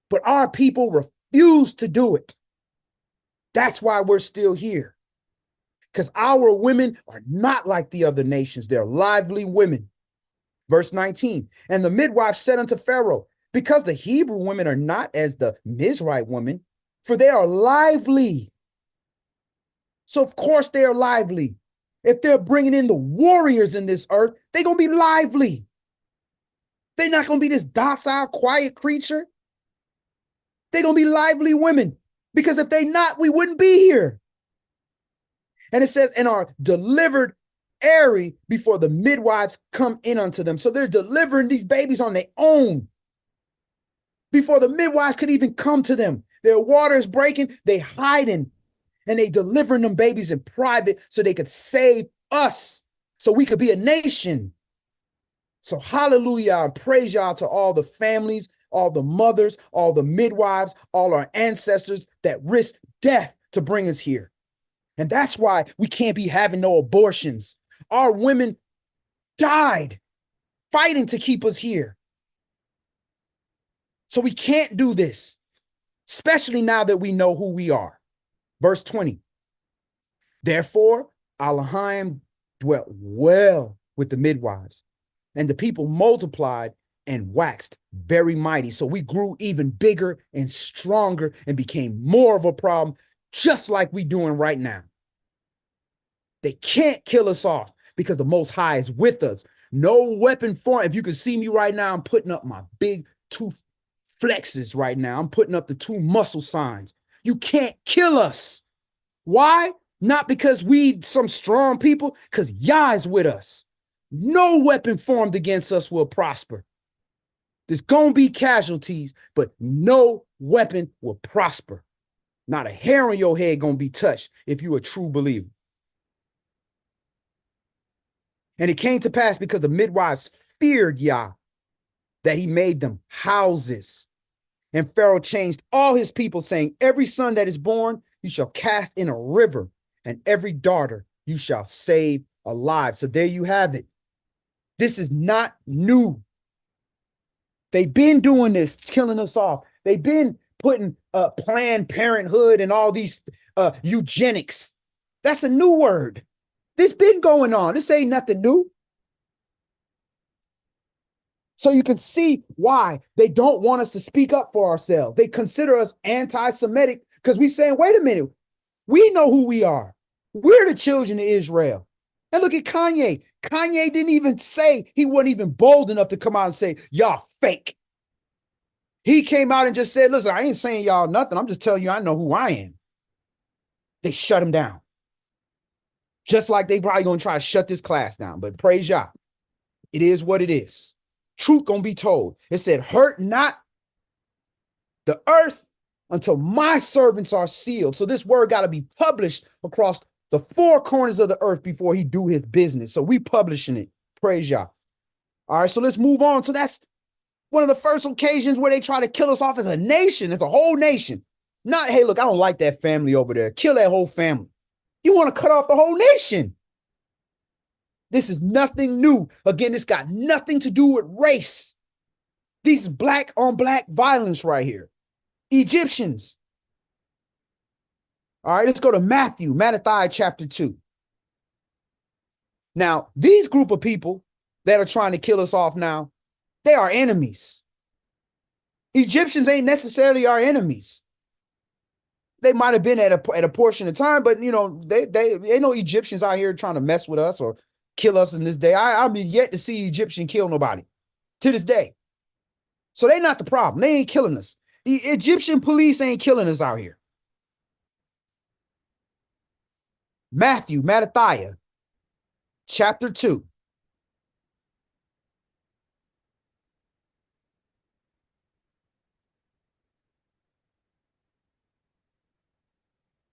But our people refuse to do it. That's why we're still here. Because our women are not like the other nations. They're lively women. Verse 19, and the midwife said unto Pharaoh, because the Hebrew women are not as the Mizraite women, for they are lively. So of course they are lively. If they're bringing in the warriors in this earth, they're going to be lively. They're not going to be this docile, quiet creature. They're going to be lively women, because if they're not, we wouldn't be here. And it says, and are delivered airy before the midwives come in unto them. So they're delivering these babies on their own before the midwives could even come to them. Their water is breaking, they hiding, and they delivering them babies in private so they could save us, so we could be a nation. So hallelujah, and praise y'all to all the families, all the mothers, all the midwives, all our ancestors that risked death to bring us here. And that's why we can't be having no abortions. Our women died fighting to keep us here. So we can't do this, especially now that we know who we are. Verse 20. Therefore, Elohim dwelt well with the midwives, and the people multiplied and waxed very mighty. So we grew even bigger and stronger and became more of a problem, just like we doing right now. They can't kill us off because the Most High is with us. No weapon formed. If you can see me right now, I'm putting up my big two flexes right now. I'm putting up the two muscle signs. You can't kill us. Why? Not because we some strong people, because Yah is with us. No weapon formed against us will prosper. There's going to be casualties, but no weapon will prosper. Not a hair on your head going to be touched if you're a true believer. And it came to pass because the midwives feared Yah, that he made them houses. And Pharaoh changed all his people, saying, every son that is born, you shall cast in a river, and every daughter you shall save alive. So there you have it. This is not new. They've been doing this, killing us off. They've been putting Planned Parenthood and all these eugenics. That's a new word. This been going on. This ain't nothing new. So you can see why they don't want us to speak up for ourselves. They consider us anti-Semitic because we saying, wait a minute, we know who we are. We're the children of Israel. And look at Kanye. Kanye didn't even say, he wasn't even bold enough to come out and say, y'all fake. He came out and just said, listen, I ain't saying y'all nothing. I'm just telling you, I know who I am. They shut him down. Just like they probably going to try to shut this class down. But praise Yah. It is what it is. Truth gonna be told. It said, hurt not the earth until my servants are sealed. So this word got to be published across the four corners of the earth before he do his business. So we publishing it. Praise Yah. All right, so let's move on. So that's one of the first occasions where they try to kill us off as a nation, as a whole nation. Not, hey, look, I don't like that family over there. Kill that whole family. You want to cut off the whole nation. This is nothing new. Again, this got nothing to do with race. These is black on black violence right here. Egyptians. All right, let's go to Matthew chapter 2. Now, these group of people that are trying to kill us off now, they are enemies. Egyptians ain't necessarily our enemies. They might have been at a portion of time, but you know, they ain't no Egyptians out here trying to mess with us or kill us in this day. I've been yet to see Egyptian kill nobody to this day. So they're not the problem. They ain't killing us. The Egyptian police ain't killing us out here. Matthew chapter 2.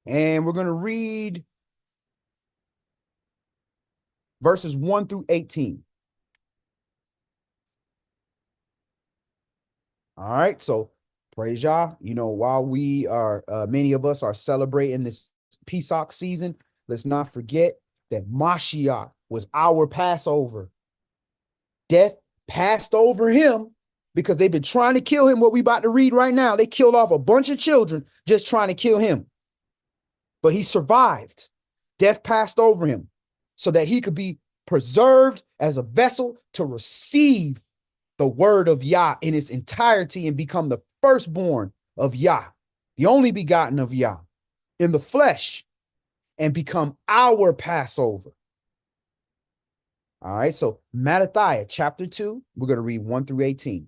And we're going to read verses 1 through 18. All right. So praise Yah. You know, while we are, many of us are celebrating this Pesach season, let's not forget that Mashiach was our Passover. Death passed over him because they've been trying to kill him. What we about to read right now, they killed off a bunch of children just trying to kill him. But he survived. Death passed over him so that he could be preserved as a vessel to receive the word of Yah in its entirety and become the firstborn of Yah, the only begotten of Yah in the flesh, and become our Passover. All right, so Matthew chapter 2, we're going to read 1 through 18.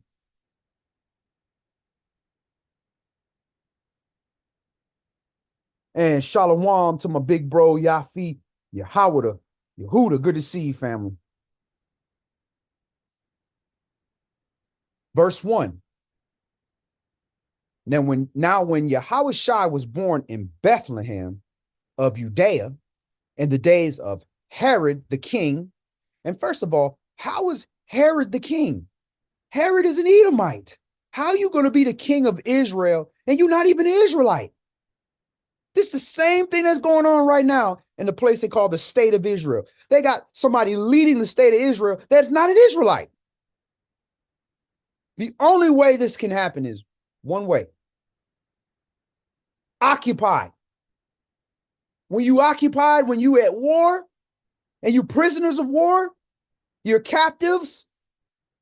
And shalom to my big bro, Yafi, Yehuda, good to see you, family. Verse 1. Now when Yahushua was born in Bethlehem of Judea in the days of Herod the king, and first of all, how is Herod the king? Herod is an Edomite. How are you going to be the king of Israel and you're not even an Israelite? This is the same thing that's going on right now in the place they call the state of Israel. They got somebody leading the state of Israel that's not an Israelite. The only way this can happen is one way. Occupied. When you occupied, when you at war, and you prisoners of war, you're captives,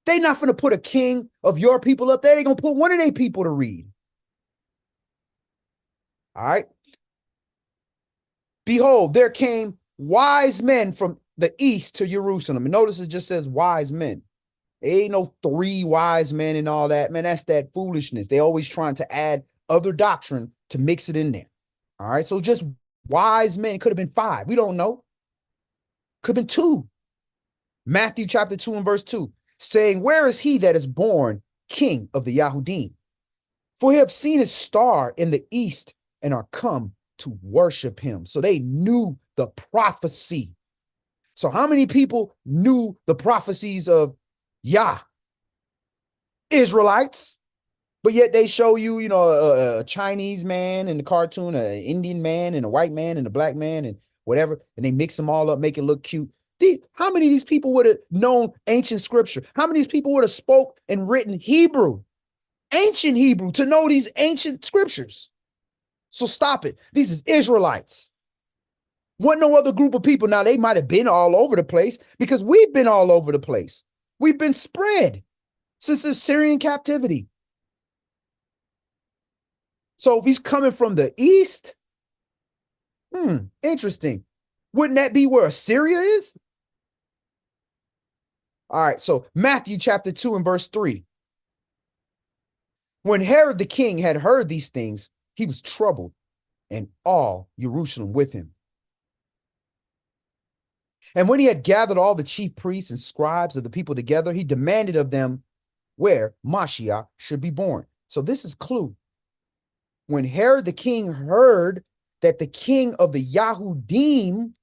they not going to put a king of your people up there. They're going to put one of their people to read. All right. Behold, there came wise men from the east to Jerusalem. And notice it just says wise men. There ain't no 3 wise men and all that. Man, that's that foolishness. They always trying to add other doctrine to mix it in there. All right. So just wise men. It could have been 5. We don't know. Could have been 2. Matthew chapter 2 and verse 2, saying, where is he that is born king of the Yahudim? For we have seen his star in the east and are come to worship him. So they knew the prophecy. So how many people knew the prophecies of Yah? Israelites. But yet they show you, you know, a Chinese man in the cartoon, an Indian man and a white man and a black man. And whatever, and they mix them all up, make it look cute. How many of these people would have known ancient scripture? How many of these people would have spoke and written Hebrew, ancient Hebrew, to know these ancient scriptures? So stop it. These is Israelites. Wasn't no other group of people. Now, they might have been all over the place because we've been all over the place. We've been spread since the Syrian captivity. So if he's coming from the east, interesting. Wouldn't that be where Assyria is? All right, so Matthew chapter 2 and verse 3. When Herod the king had heard these things, he was troubled, and all Jerusalem with him. And when he had gathered all the chief priests and scribes of the people together, he demanded of them where Mashiach should be born. So this is clue. When Herod the king heard that the king of the Yahudim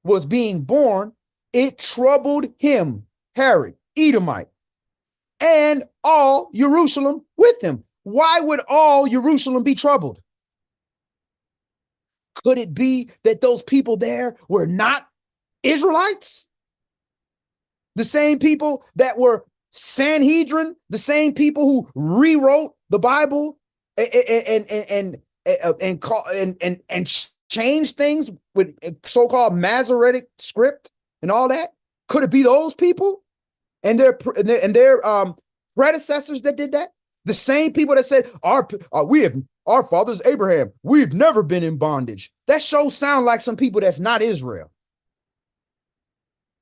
was being born, it troubled him, Herod, Edomite, and all Jerusalem with him. Why would all Jerusalem be troubled? Could it be that those people there were not Israelites? The same people that were Sanhedrin, the same people who rewrote the Bible and changed things with so-called Masoretic script and all that. Could it be those people and their predecessors that did that? The same people that said our father's Abraham, we've never been in bondage. That shows sound like some people that's not Israel.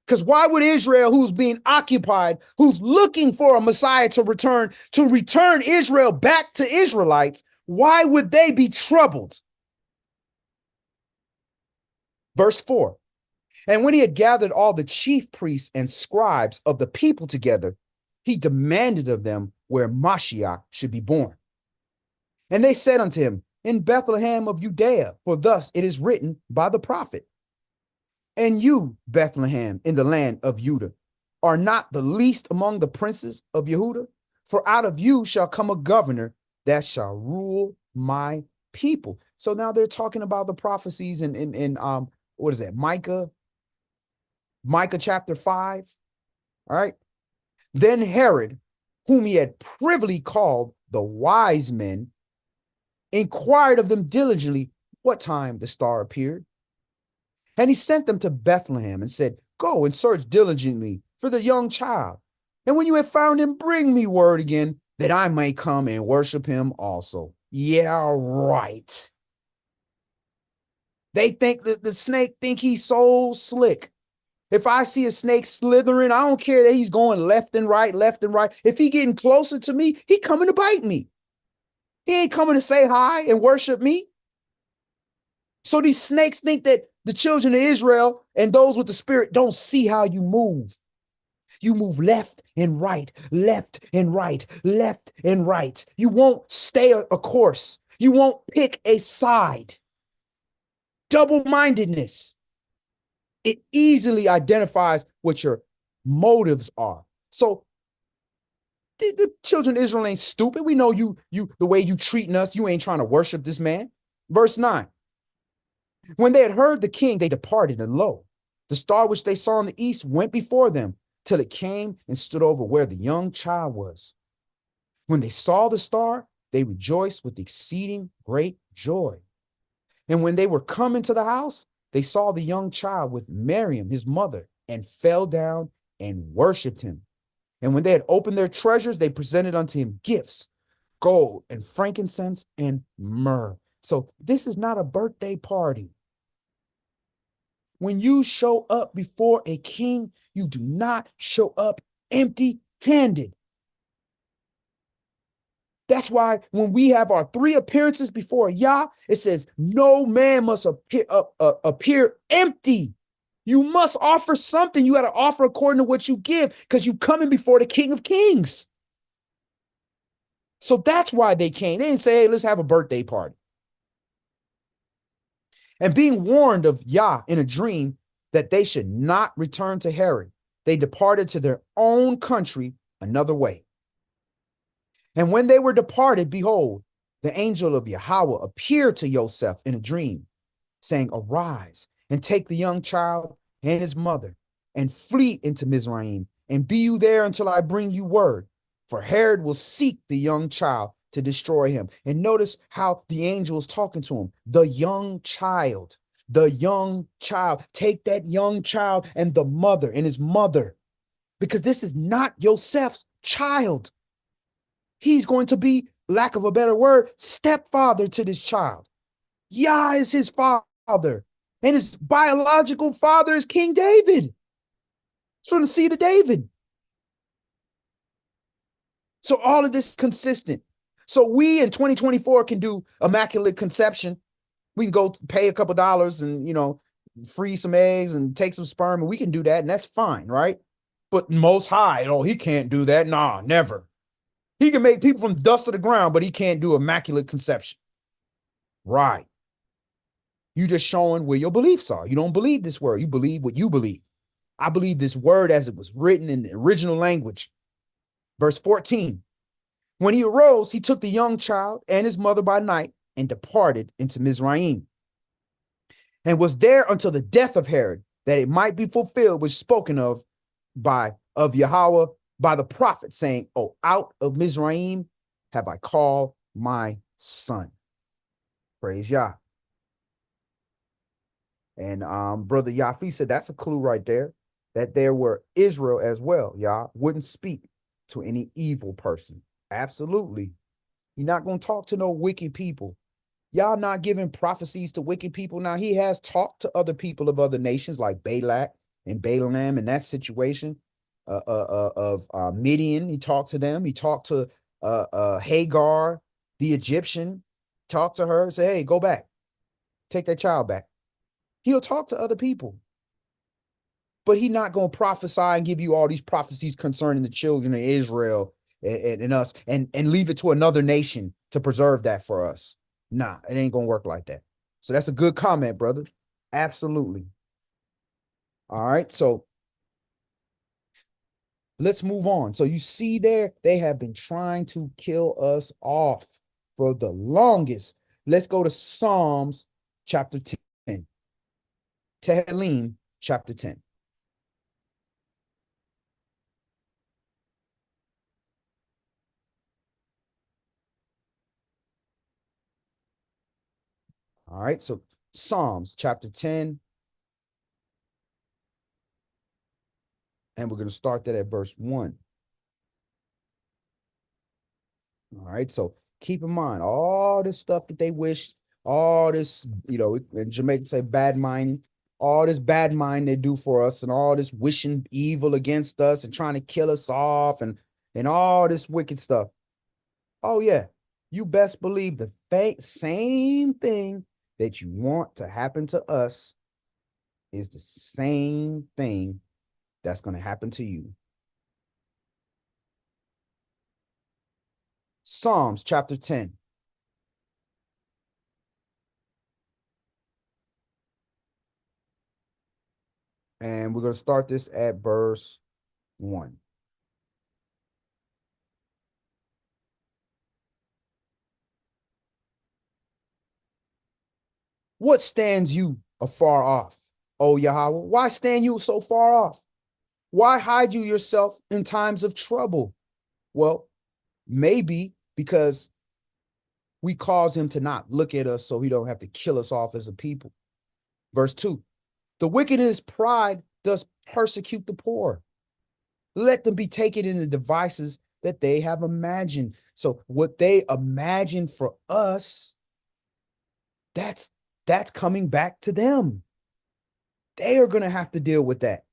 Because why would Israel, who's being occupied, who's looking for a Messiah to return Israel back to Israelites, why would they be troubled? Verse 4. And when he had gathered all the chief priests and scribes of the people together, he demanded of them where Mashiach should be born. And they said unto him, in Bethlehem of Judea, for thus it is written by the prophet. And you, Bethlehem, in the land of Judah, are not the least among the princes of Yehudah, for out of you shall come a governor that shall rule my people. So now they're talking about the prophecies in what is that? Micah chapter 5. All right. Then Herod, whom he had privily called the wise men, inquired of them diligently what time the star appeared. And he sent them to Bethlehem and said, go and search diligently for the young child. And when you have found him, bring me word again that I may come and worship him also. Yeah, right. They think that the snake think he's so slick. If I see a snake slithering, I don't care that he's going left and right. If he getting closer to me, he coming to bite me. He ain't coming to say hi and worship me. So these snakes think that the children of Israel and those with the spirit don't see how you move. You move left and right, left and right, left and right. You won't stay a course. You won't pick a side. Double-mindedness. It easily identifies what your motives are. So the children of Israel ain't stupid. We know you the way you treating us, you ain't trying to worship this man. Verse 9. When they had heard the king, they departed, and lo, the star which they saw in the east went before them till it came and stood over where the young child was. When they saw the star, they rejoiced with exceeding great joy. And when they were come into the house, they saw the young child with Miriam, his mother, and fell down and worshiped him. And when they had opened their treasures, they presented unto him gifts, gold and frankincense and myrrh. So this is not a birthday party. When you show up before a king, you do not show up empty-handed. That's why when we have our 3 appearances before YAH, it says no man must appear empty. You must offer something. You got to offer according to what you give because you're coming before the King of Kings. So that's why they came. They didn't say, hey, let's have a birthday party. And being warned of YAH in a dream that they should not return to Herod, they departed to their own country another way. And when they were departed, behold, the angel of Yahweh appeared to Joseph in a dream, saying, arise and take the young child and his mother and flee into Mizraim, and be you there until I bring you word. For Herod will seek the young child to destroy him. And notice how the angel is talking to him. The young child, the young child. Take that young child and the mother and his mother, because this is not Joseph's child. He's going to be, lack of a better word, stepfather to this child. Yah is his father, and his biological father is King David. It's from the seed of David. So all of this is consistent. So we in 2024 can do immaculate conception. We can go pay a couple dollars and, freeze some eggs and take some sperm, and we can do that, and that's fine, right? But Most High, he can't do that. Nah, never. He can make people from dust of the ground, but he can't do immaculate conception. Right. You just showing where your beliefs are. You don't believe this word. You believe what you believe. I believe this word as it was written in the original language. Verse 14. When he arose, he took the young child and his mother by night and departed into Mizraim, and was there until the death of Herod, that it might be fulfilled, which spoken of Yahweh by the prophet, saying, "Oh, out of Mizraim have I called my son." Praise Yah. And Brother Yafi said that's a clue right there, that there were Israel as well. Yah wouldn't speak to any evil person. Absolutely. You're not going to talk to no wicked people. Y'all not giving prophecies to wicked people. Now, he has talked to other people of other nations like Balak and Balaam in that situation of Midian. He talked to them. He talked to Hagar, the Egyptian. Talked to her, say, hey, go back. Take that child back. He'll talk to other people. But he's not going to prophesy and give you all these prophecies concerning the children of Israel and us and leave it to another nation to preserve that for us. Nah, it ain't going to work like that. So that's a good comment, brother. Absolutely. All right, so let's move on. So you see there, they have been trying to kill us off for the longest. Let's go to Psalms chapter 10. Tehillim chapter 10. All right, so Psalms chapter 10, and we're going to start that at verse 1. All right, so keep in mind all this stuff that they wish, all this, in Jamaica say bad mind, all this bad mind they do for us, and all this wishing evil against us and trying to kill us off and all this wicked stuff. Oh yeah, you best believe the same thing that you want to happen to us is the same thing that's going to happen to you. Psalms chapter 10. And we're going to start this at verse 1. What stands you afar off, O Yahweh? Why stand you so far off? Why hide you yourself in times of trouble? Well, maybe because we cause him to not look at us so he don't have to kill us off as a people. Verse 2, the wicked in his pride does persecute the poor. Let them be taken in the devices that they have imagined. So what they imagined for us, that's coming back to them. They are going to have to deal with that.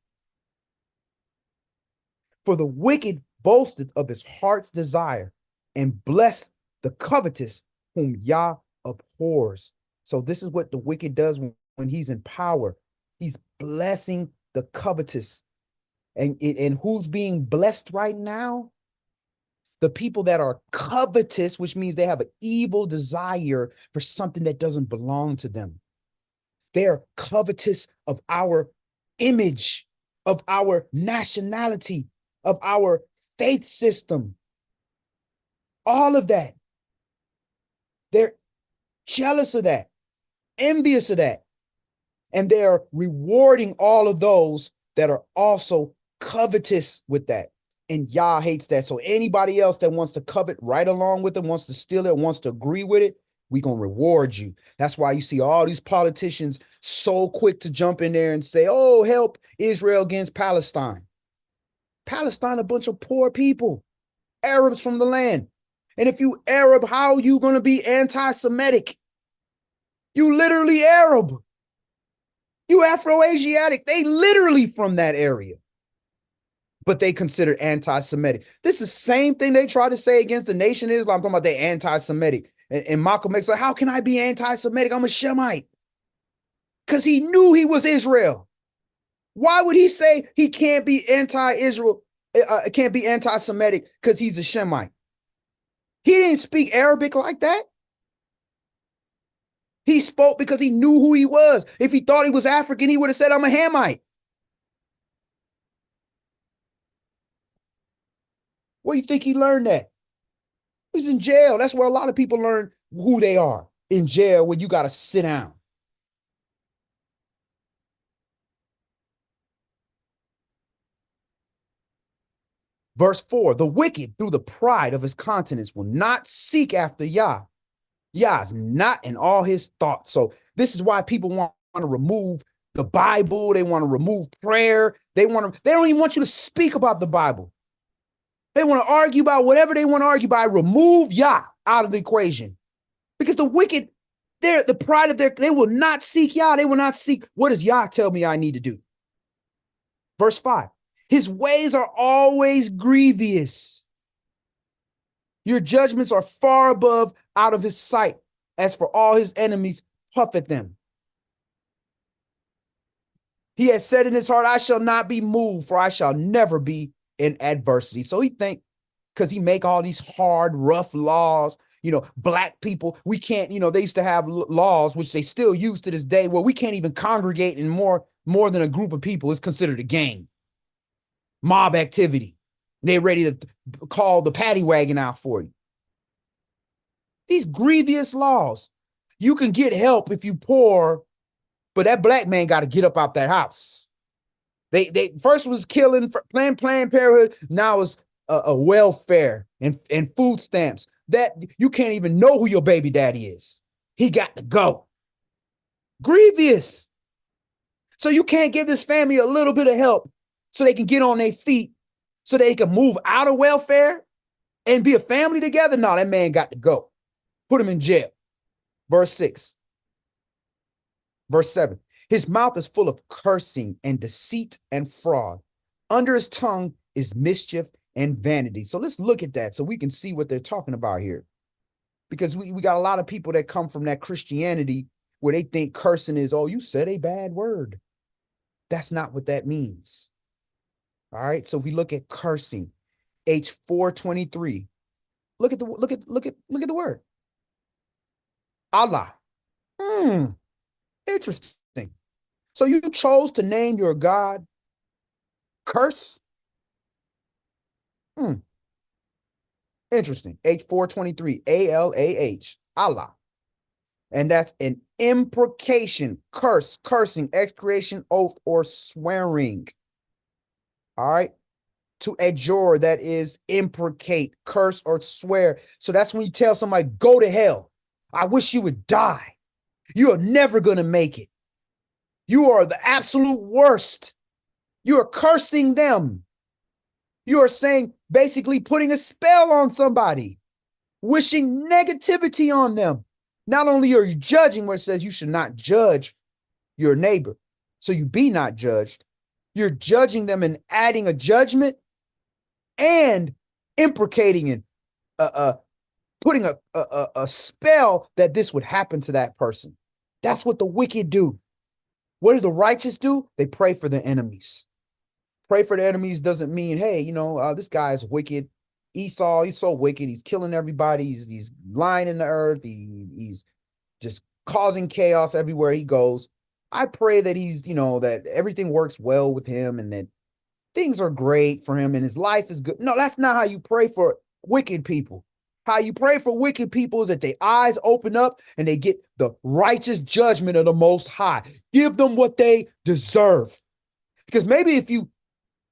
For the wicked boasted of his heart's desire and blessed the covetous whom Yah abhors. So this is what the wicked does when he's in power. He's blessing the covetous. And who's being blessed right now? The people that are covetous, which means they have an evil desire for something that doesn't belong to them. They're covetous of our image, of our nationality, of our faith system. All of that. They're jealous of that, envious of that. And they're rewarding all of those that are also covetous with that. And Yah hates that. So anybody else that wants to covet right along with them, wants to steal it, wants to agree with it, we're going to reward you. That's why you see all these politicians so quick to jump in there and say, oh, help Israel against Palestine. Palestine, a bunch of poor people, Arabs from the land. And if you Arab, how are you going to be anti-Semitic? You literally Arab. You Afro-Asiatic. They literally from that area. But they considered anti-Semitic. This is the same thing they try to say against the Nation of Islam. I'm talking about they anti-Semitic. And Malcolm X like, how can I be anti-Semitic? I'm a Shemite. Because he knew he was Israel. Why would he say he can't be anti-Israel, can't be anti-Semitic because he's a Shemite? He didn't speak Arabic like that. He spoke because he knew who he was. If he thought he was African, he would have said, I'm a Hamite. Where do you think he learned that? He's in jail. That's where a lot of people learn who they are, in jail, where you got to sit down. Verse 4, the wicked, through the pride of his countenance, will not seek after Yah. Yah is not in all his thoughts. So this is why people want to remove the Bible. They want to remove prayer. They don't even want you to speak about the Bible. They want to argue about whatever they want to argue about. Remove Yah out of the equation. Because the wicked, the pride of they will not seek Yah. They will not seek, what does Yah tell me I need to do? Verse 5, his ways are always grievous. Your judgments are far above out of his sight. As for all his enemies, puff at them. He has said in his heart, I shall not be moved, for I shall never be in adversity. So he think, because he make all these hard, rough laws, black people, we can't, they used to have laws, which they still use to this day, where we can't even congregate in more than a group of people. It's considered a gang. Mob activity. They're ready to call the paddy wagon out for you. These grievous laws. You can get help if you poor, but that black man got to get up out that house. They first was killing, Planned Parenthood. Now it's a welfare and food stamps. That you can't even know who your baby daddy is. He got to go. Grievous. So you can't give this family a little bit of help so they can get on their feet, so they can move out of welfare and be a family together. No, that man got to go. Put him in jail. Verse 6. Verse 7. His mouth is full of cursing and deceit and fraud. Under his tongue is mischief and vanity. So let's look at that so we can see what they're talking about here. Because we got a lot of people that come from that Christianity where they think cursing is, oh, you said a bad word. That's not what that means. All right. So if we look at cursing, H423, look at the word. Allah. Interesting. So you chose to name your God curse? Interesting. H423, A-L-A-H, Allah. And that's an imprecation, curse, cursing, execration, oath, or swearing. All right. To adjure, that is imprecate, curse, or swear. So that's when you tell somebody, go to hell. I wish you would die. You are never going to make it. You are the absolute worst. You are cursing them. You are saying, basically putting a spell on somebody, wishing negativity on them. Not only are you judging, where it says you should not judge your neighbor, so you be not judged, you're judging them and adding a judgment and imprecating and putting a spell that this would happen to that person. That's what the wicked do. What do the righteous do? They pray for their enemies. Pray for the enemies doesn't mean, hey, this guy is wicked. Esau, he's so wicked. He's killing everybody. He's lying in the earth. He's just causing chaos everywhere he goes. I pray that he's, that everything works well with him and that things are great for him and his life is good. No, that's not how you pray for wicked people. How you pray for wicked people is that their eyes open up and they get the righteous judgment of the Most High. Give them what they deserve. Because maybe if you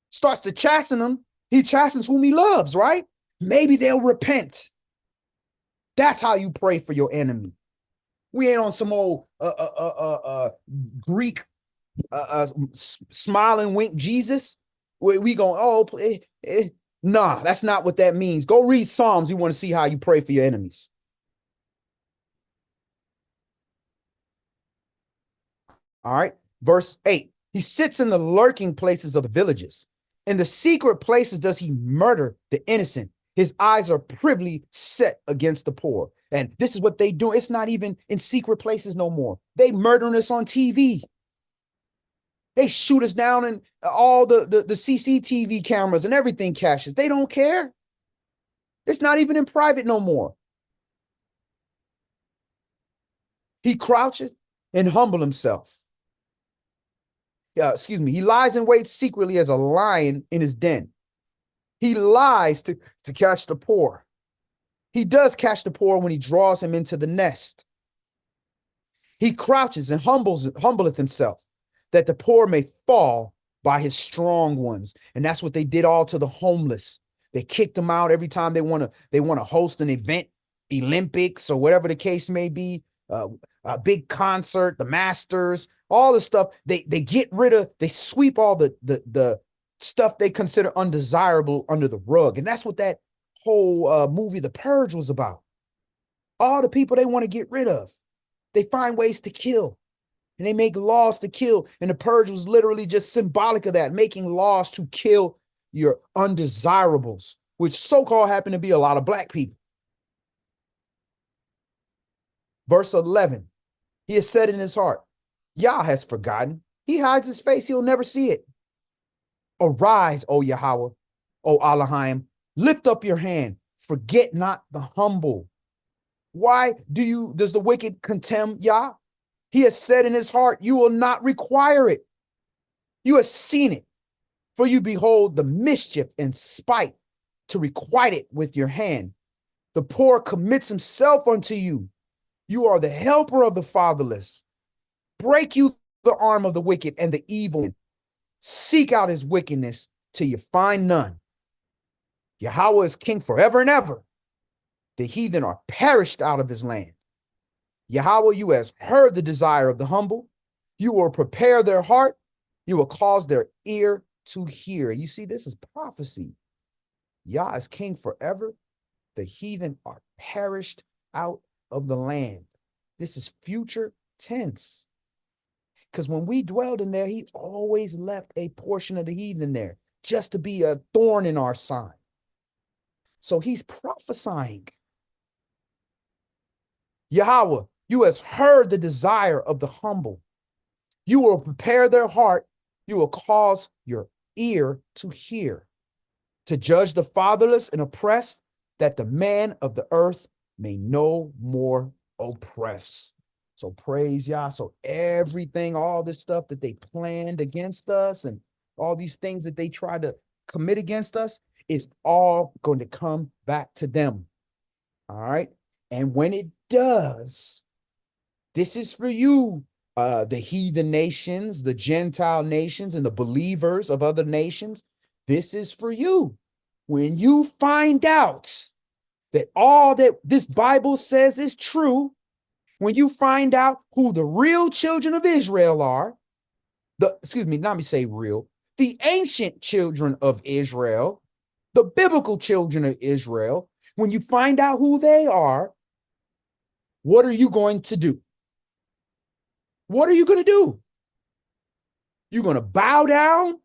starts to chasten them, he chastens whom he loves, right? Maybe they'll repent. That's how you pray for your enemy. We ain't on some old Greek smile and wink Jesus. We going, nah, that's not what that means. Go read Psalms. You want to see how you pray for your enemies. All right. Verse 8. He sits in the lurking places of the villages. In the secret places does he murder the innocent. His eyes are privily set against the poor. And this is what they do. It's not even in secret places no more. They murdering us on TV. They shoot us down in all the CCTV cameras and everything caches. They don't care. It's not even in private no more. He crouches and humble himself. He lies in wait secretly as a lion in his den. He lies to catch the poor. He does catch the poor when he draws him into the nest. He crouches and humbleth himself, that the poor may fall by his strong ones. And that's what they did all to the homeless. They kicked them out every time they want to host an event, Olympics or whatever the case may be, a big concert, the Masters, all the stuff. They get rid of, they sweep all the stuff they consider undesirable under the rug. And that's what that whole movie, The Purge, was about. All the people they want to get rid of. They find ways to kill. And they make laws to kill. And the purge was literally just symbolic of that, making laws to kill your undesirables, which so-called happen to be a lot of black people. Verse 11, he has said in his heart, Yah has forgotten. He hides his face. He'll never see it. Arise, O Yahweh, O Elohim, lift up your hand. Forget not the humble. Why does the wicked contemn Yah? He has said in his heart, you will not require it. You have seen it, for you behold the mischief and spite to requite it with your hand. The poor commits himself unto you. You are the helper of the fatherless. Break you the arm of the wicked and the evil. Seek out his wickedness till you find none. Yahweh is king forever and ever. The heathen are perished out of his land. Yahweh, you has heard the desire of the humble. You will prepare their heart. You will cause their ear to hear. You see, this is prophecy. Yah is king forever. The heathen are perished out of the land. This is future tense. Because when we dwelled in there, he always left a portion of the heathen there just to be a thorn in our side. So he's prophesying. Yahweh, you has heard the desire of the humble. You will prepare their heart. You will cause your ear to hear, to judge the fatherless and oppressed, that the man of the earth may no more oppress. So praise Yah. So everything, all this stuff that they planned against us and all these things that they tried to commit against us is all going to come back to them. All right. And when it does, this is for you, the heathen nations, the Gentile nations, and the believers of other nations. This is for you. When you find out that all that this Bible says is true, when you find out who the real children of Israel are, the ancient children of Israel, the biblical children of Israel, when you find out who they are, what are you going to do? What are you going to do? You're going to bow down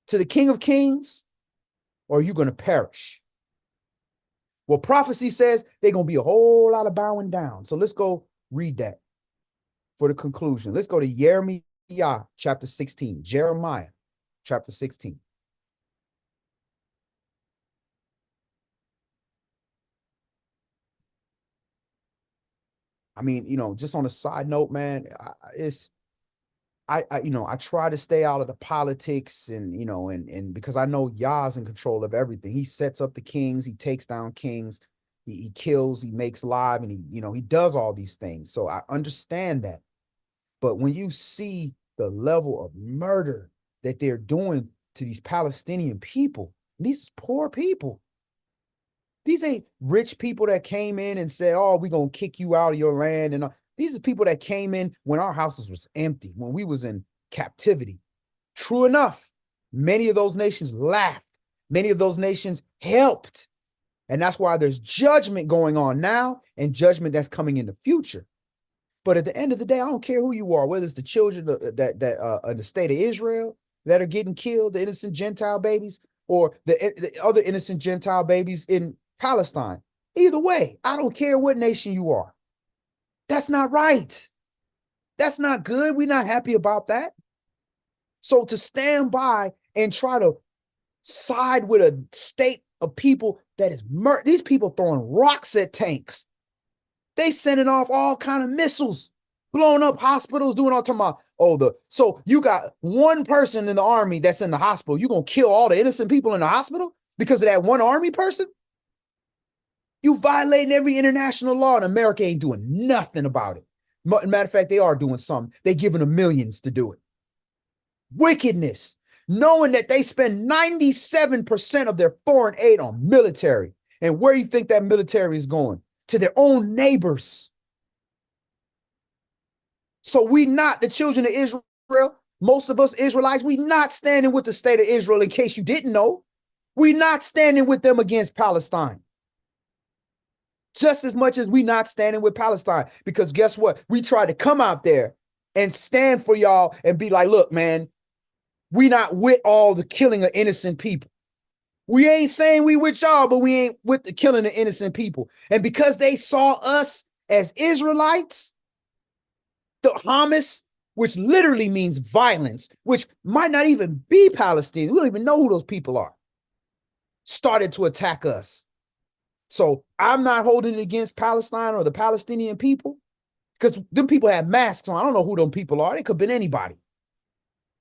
to the King of Kings, or are you going to perish? Well, prophecy says there's going to be a whole lot of bowing down. So let's go read that for the conclusion. Let's go to Jeremiah chapter 16. Jeremiah chapter 16. I mean, just on a side note, man, I try to stay out of the politics and because I know Yah's in control of everything. He sets up the kings, he takes down kings. He kills, he makes live, and he does all these things. So I understand that. But when you see the level of murder that they're doing to these Palestinian people, these poor people, these ain't rich people that came in and said, oh, we're going to kick you out of your land. And these are people that came in when our houses was empty, when we was in captivity. True enough, many of those nations laughed. Many of those nations helped. And that's why there's judgment going on now and judgment that's coming in the future. But at the end of the day, I don't care who you are, whether it's the children that in the state of Israel that are getting killed, the innocent Gentile babies, or the other innocent Gentile babies in Palestine. Either way, I don't care what nation you are. That's not right. That's not good. We're not happy about that. So to stand by and try to side with a state of people that is these people throwing rocks at tanks. They sending off all kind of missiles, blowing up hospitals, doing all talking about, so you got one person in the army that's in the hospital. You gonna kill all the innocent people in the hospital because of that one army person? You violating every international law, and America ain't doing nothing about it. Matter of fact, they are doing something. They giving them millions to do it. Wickedness, knowing that they spend 97% of their foreign aid on military. And where you think that military is going? To their own neighbors. So we not the children of Israel. Most of us Israelites, we not standing with the state of Israel, in case you didn't know. We not standing with them against Palestine. Just as much as we not standing with Palestine. Because guess what? We tried to come out there and stand for y'all and be like, look, man, we not with all the killing of innocent people. We ain't saying we with y'all, but we ain't with the killing of innocent people. And because they saw us as Israelites, the Hamas, which literally means violence, which might not even be Palestinians, we don't even know who those people are, started to attack us. So I'm not holding it against Palestine or the Palestinian people, because them people have masks on. I don't know who them people are. They could have been anybody.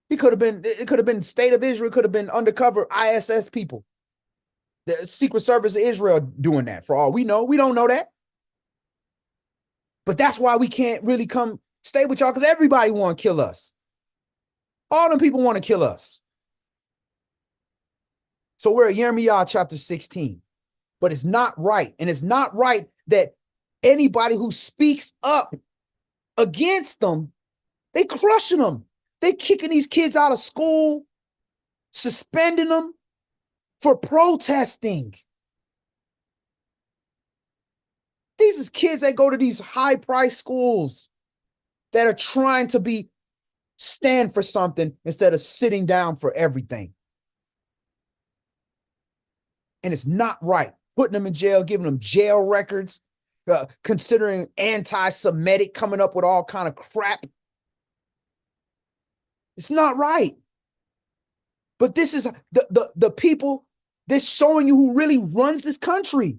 It could have been state of Israel, it could have been undercover ISS people. The Secret Service of Israel doing that, for all we know. We don't know that. But that's why we can't really come stay with y'all, because everybody want to kill us. All them people want to kill us. So we're at Jeremiah chapter 16. But it's not right. And it's not right that anybody who speaks up against them, they crushing them. They kicking these kids out of school, suspending them for protesting. These is kids that go to these high-priced schools that are trying to stand for something instead of sitting down for everything. And it's not right. Putting them in jail, giving them jail records, considering anti-Semetic, coming up with all kind of crap. It's not right. But this is the people, this showing you who really runs this country.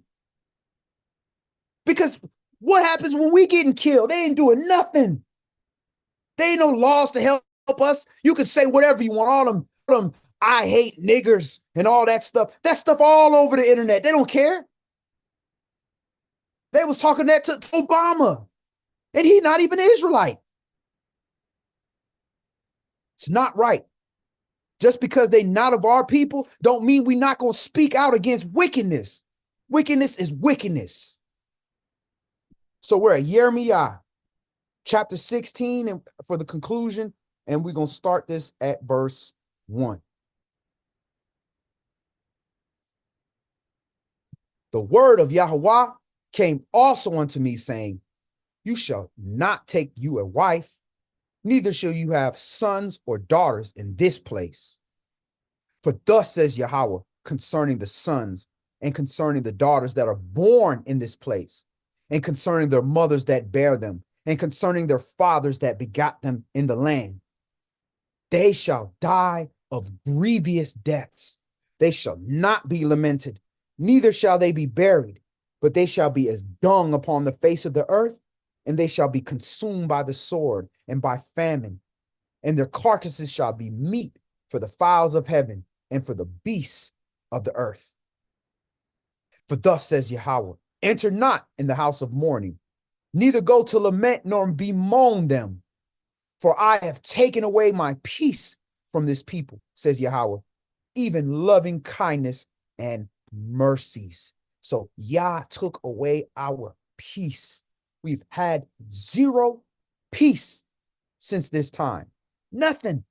Because what happens when we getting killed? They ain't doing nothing. They ain't no laws to help us. You can say whatever you want, all them I hate niggers and all that stuff. That stuff all over the internet. They don't care. They was talking that to Obama, and he not even an Israelite. It's not right. Just because they not of our people don't mean we not going to speak out against wickedness. Wickedness is wickedness. So we're at Jeremiah chapter 16 and for the conclusion, and we're going to start this at verse 1. The word of Yahweh came also unto me, saying, you shall not take you a wife, neither shall you have sons or daughters in this place. For thus says Yahweh concerning the sons and concerning the daughters that are born in this place, and concerning their mothers that bear them, and concerning their fathers that begot them in the land. They shall die of grievous deaths. They shall not be lamented, neither shall they be buried, but they shall be as dung upon the face of the earth, and they shall be consumed by the sword and by famine, and their carcasses shall be meat for the fowls of heaven and for the beasts of the earth. For thus says Yahweh, Enter not in the house of mourning, neither go to lament nor bemoan them. For I have taken away my peace from this people, says Yahweh, even loving kindness and mercies. So Yah took away our peace. We've had zero peace since this time. Nothing.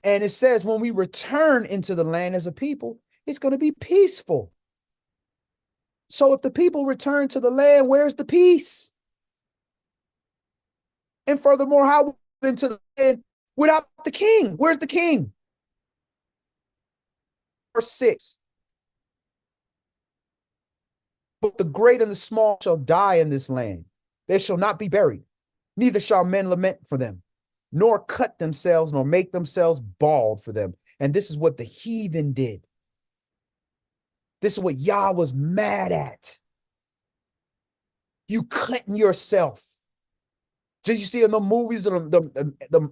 And it says when we return into the land as a people, it's going to be peaceful. So if the people return to the land, where's the peace? And furthermore, how into the land without the king? Where's the king? Verse 6. But the great and the small shall die in this land. They shall not be buried, neither shall men lament for them, nor cut themselves, nor make themselves bald for them. And this is what the heathen did. This is what Yah was mad at. You cutting yourself. Just you see in the movies, the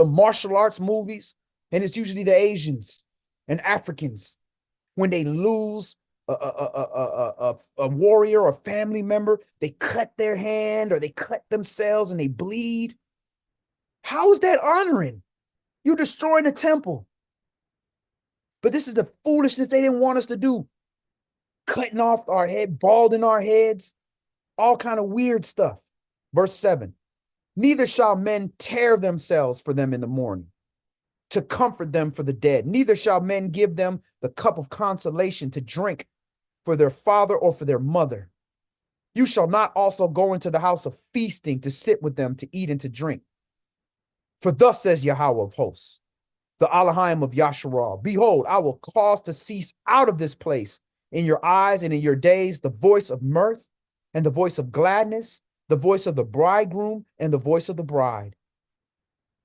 martial arts movies, and it's usually the Asians and Africans, when they lose a warrior or family member, they cut their hand or they cut themselves and they bleed. How is that honoring? You're destroying the temple. But this is the foolishness they didn't want us to do. Cutting off our head, balding our heads, all kind of weird stuff. Verse 7. Neither shall men tear themselves for them in the morning, to comfort them for the dead. Neither shall men give them the cup of consolation to drink for their father or for their mother. You shall not also go into the house of feasting to sit with them to eat and to drink. For thus says Yahweh of hosts, the Elohim of Yasharal, behold, I will cause to cease out of this place in your eyes and in your days the voice of mirth and the voice of gladness, the voice of the bridegroom and the voice of the bride.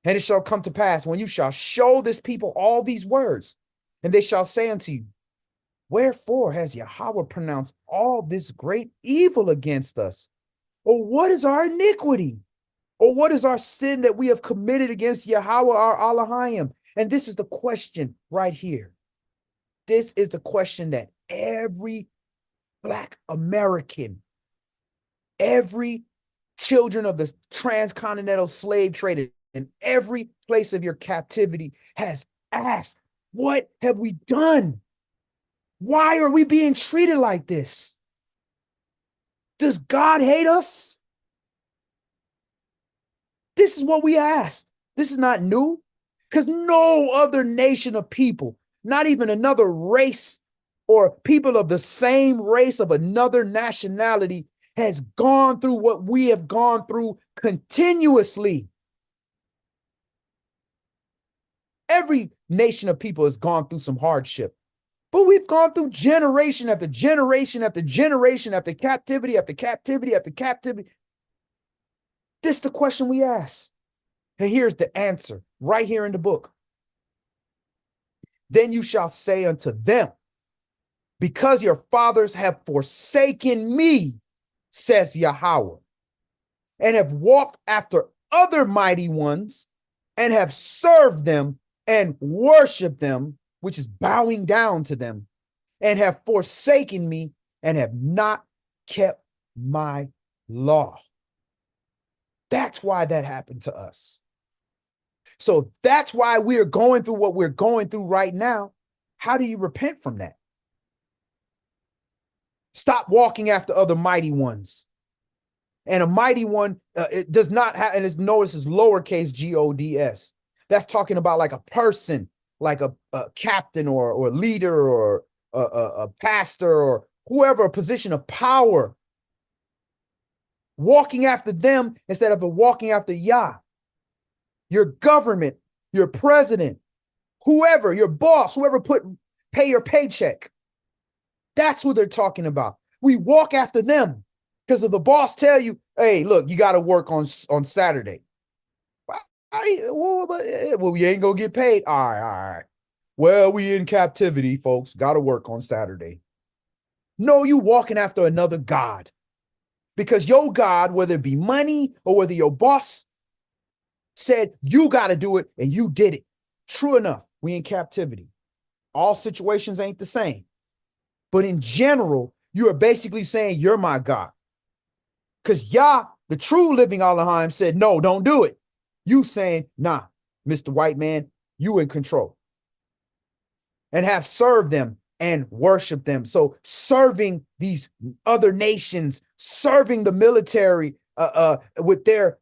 And it shall come to pass when you shall show this people all these words, and they shall say unto you, wherefore has Yahweh pronounced all this great evil against us? Or what is our iniquity? Or what is our sin that we have committed against Yahweh our Elohim? And this is the question right here. This is the question that every Black American, every children of the transcontinental slave trade in every place of your captivity has asked, what have we done? Why are we being treated like this? Does God hate us? This is what we asked. This is not new, because no other nation of people, not even another race or people of the same race of another nationality, has gone through what we have gone through continuously. Every nation of people has gone through some hardship, but we've gone through generation after generation after generation after captivity after captivity after captivity. This is the question we ask. And here's the answer right here in the book. Then you shall say unto them, because your fathers have forsaken me, says Yahweh, and have walked after other mighty ones, and have served them and worshiped them, which is bowing down to them, and have forsaken me and have not kept my law. That's why that happened to us. So that's why we're going through what we're going through right now. How do you repent from that? Stop walking after other mighty ones. And a mighty one, it does not have, and it's notice is lowercase G-O-D-S. That's talking about like a person, like a captain or leader or a pastor or whoever, a position of power. Walking after them instead of walking after Yah. Your government, your president, whoever, your boss, whoever pay your paycheck. That's who they're talking about. We walk after them because if the boss tell you, hey, look, you got to work on Saturday. Well, we ain't going to get paid. All right. Well, we in captivity, folks. Got to work on Saturday. No, you walking after another God. Because your God, whether it be money or whether your boss said you got to do it and you did it. True enough, we in captivity. All situations ain't the same. But in general, You are basically saying you're my God. Because Yah, the true living Elohim, said, no, don't do it. You saying, nah, Mr. White Man, you in control. And have served them and worship them. So serving these other nations, serving the military with their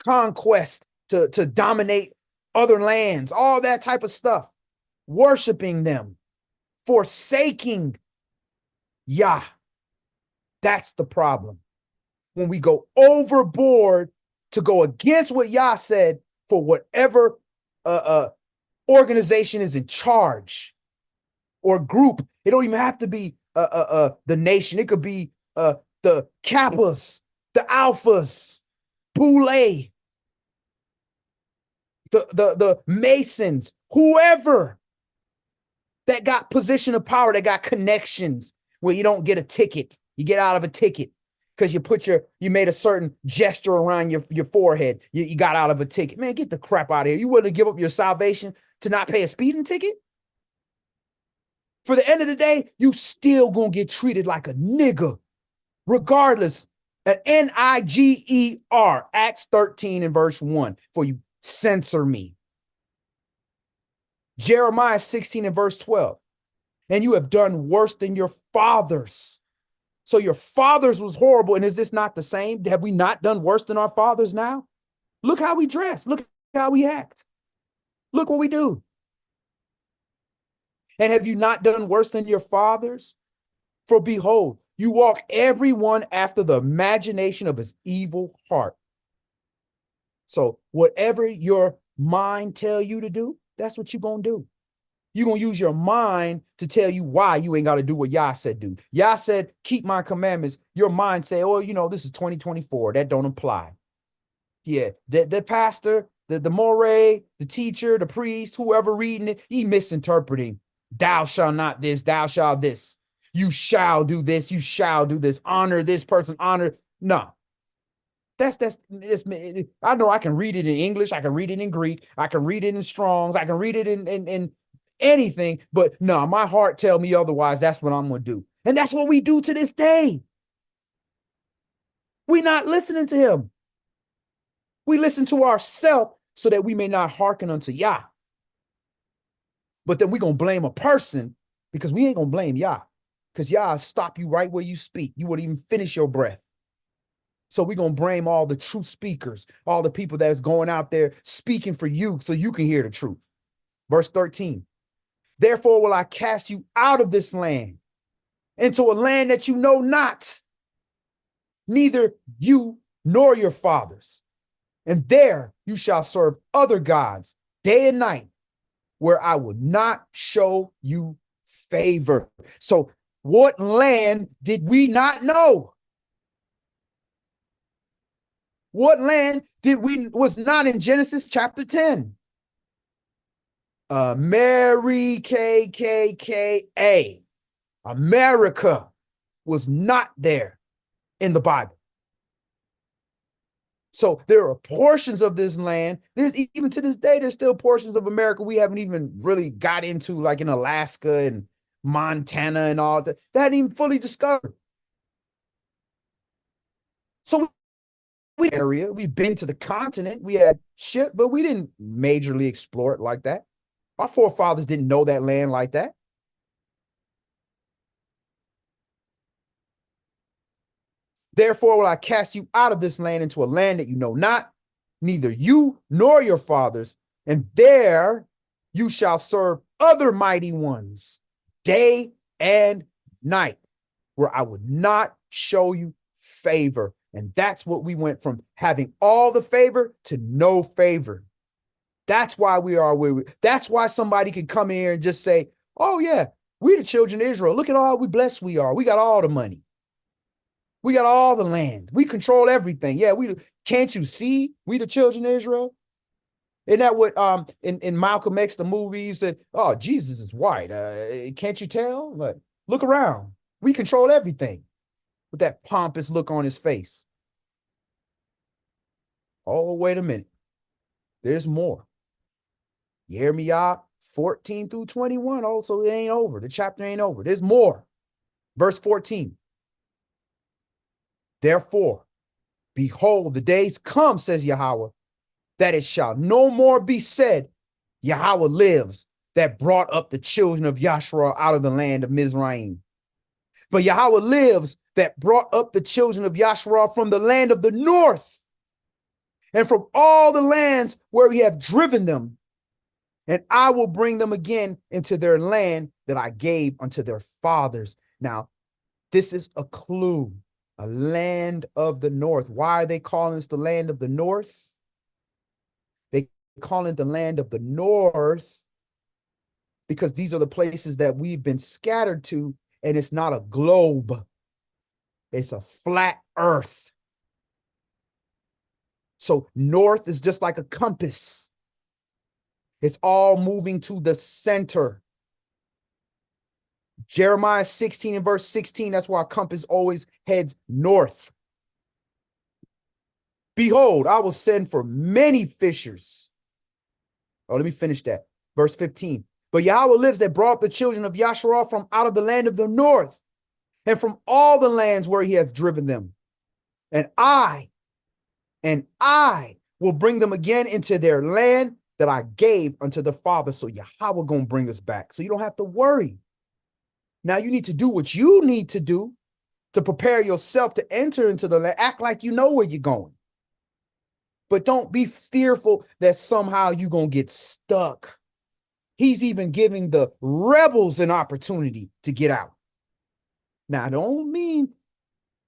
conquest to dominate other lands, all that type of stuff, worshiping them, forsaking Yah. That's the problem. When we go overboard to go against what Yah said for whatever organization is in charge or group. It don't even have to be the nation. It could be the Kappas, the Alphas, Boule, the Masons, whoever that got position of power, that got connections where you don't get a ticket. You get out of a ticket because you made a certain gesture around your forehead. You got out of a ticket. Man, get the crap out of here. You wouldn't give up your salvation to not pay a speeding ticket? For the end of the day, you still gonna get treated like a nigger, regardless. At Niger, Acts 13 and verse 1, for you censor me. Jeremiah 16 and verse 12, and you have done worse than your fathers. So your fathers was horrible, and is this not the same? Have we not done worse than our fathers now? Look how we dress. Look how we act. Look what we do. And have you not done worse than your fathers? For behold, you walk everyone after the imagination of his evil heart. So whatever your mind tell you to do, that's what you're going to do. You're going to use your mind to tell you why you ain't got to do what Yah said do. Yah said, keep my commandments. Your mind say, oh, this is 2024. That don't apply. Yeah, the pastor, the moray, the teacher, the priest, whoever reading it, he misinterpreting. Thou shalt not this, thou shalt this. You shall do this, you shall do this. Honor this person, honor. No. That's I know I can read it in English, I can read it in Greek, I can read it in Strong's, I can read it in anything, but no, my heart tell me otherwise. That's what I'm gonna do. And that's what we do to this day. We're not listening to him. We listen to ourselves so that we may not hearken unto Yah. But then we're going to blame a person because we ain't going to blame Yah. Because Yah stop you right where you speak. You wouldn't even finish your breath. So we're going to blame all the truth speakers, all the people that's going out there speaking for you so you can hear the truth. Verse 13. Therefore will I cast you out of this land into a land that you know not, neither you nor your fathers. And there you shall serve other gods day and night, where I will not show you favor. So what land did we not know? What land was not in Genesis chapter 10? Mary KKKA. America was not there in the Bible. So there are portions of this land. There's even to this day, there's still portions of America we haven't even really got into, like in Alaska and Montana and all that. That hadn't even fully discovered. So we've been to the continent. We had shit, but we didn't majorly explore it like that. Our forefathers didn't know that land like that. Therefore will I cast you out of this land into a land that you know not, neither you nor your fathers, and there you shall serve other mighty ones day and night, where I would not show you favor. And that's what we went from having all the favor to no favor. That's why we are where that's why somebody can come here and just say, oh yeah, we the children of Israel. Look at all we blessed we are. We got all the money. We got all the land. We control everything. Yeah, can't you see we the children of Israel? Isn't that what in Malcolm X, the movie, said, oh, Jesus is white. Can't you tell? But look around. We control everything with that pompous look on his face. Oh, wait a minute. There's more. Jeremiah 14 through 21. Also, it ain't over. The chapter ain't over. There's more. Verse 14. Therefore, behold, the days come, says Yahweh, that it shall no more be said, Yahweh lives, that brought up the children of Yasharah out of the land of Mizraim. But Yahweh lives, that brought up the children of Yasharah from the land of the north, and from all the lands where we have driven them. And I will bring them again into their land that I gave unto their fathers. Now, this is a clue, a land of the north. Why are they calling this the land of the north? They call it the land of the north because these are the places that we've been scattered to, and it's not a globe. It's a flat earth. So north is just like a compass. It's all moving to the center. Jeremiah 16 and verse 16, that's why a compass always heads north. Behold, I will send for many fishers. Oh, let me finish that. Verse 15. But Yahweh lives, that brought up the children of Yasharah from out of the land of the north, and from all the lands where he has driven them. And I will bring them again into their land that I gave unto the father. So Yahweh gonna bring us back. So you don't have to worry. Now you need to do what you need to do to prepare yourself to enter into the land. Act like you know where you're going. But don't be fearful that somehow you're gonna get stuck. He's even giving the rebels an opportunity to get out. Now, I don't mean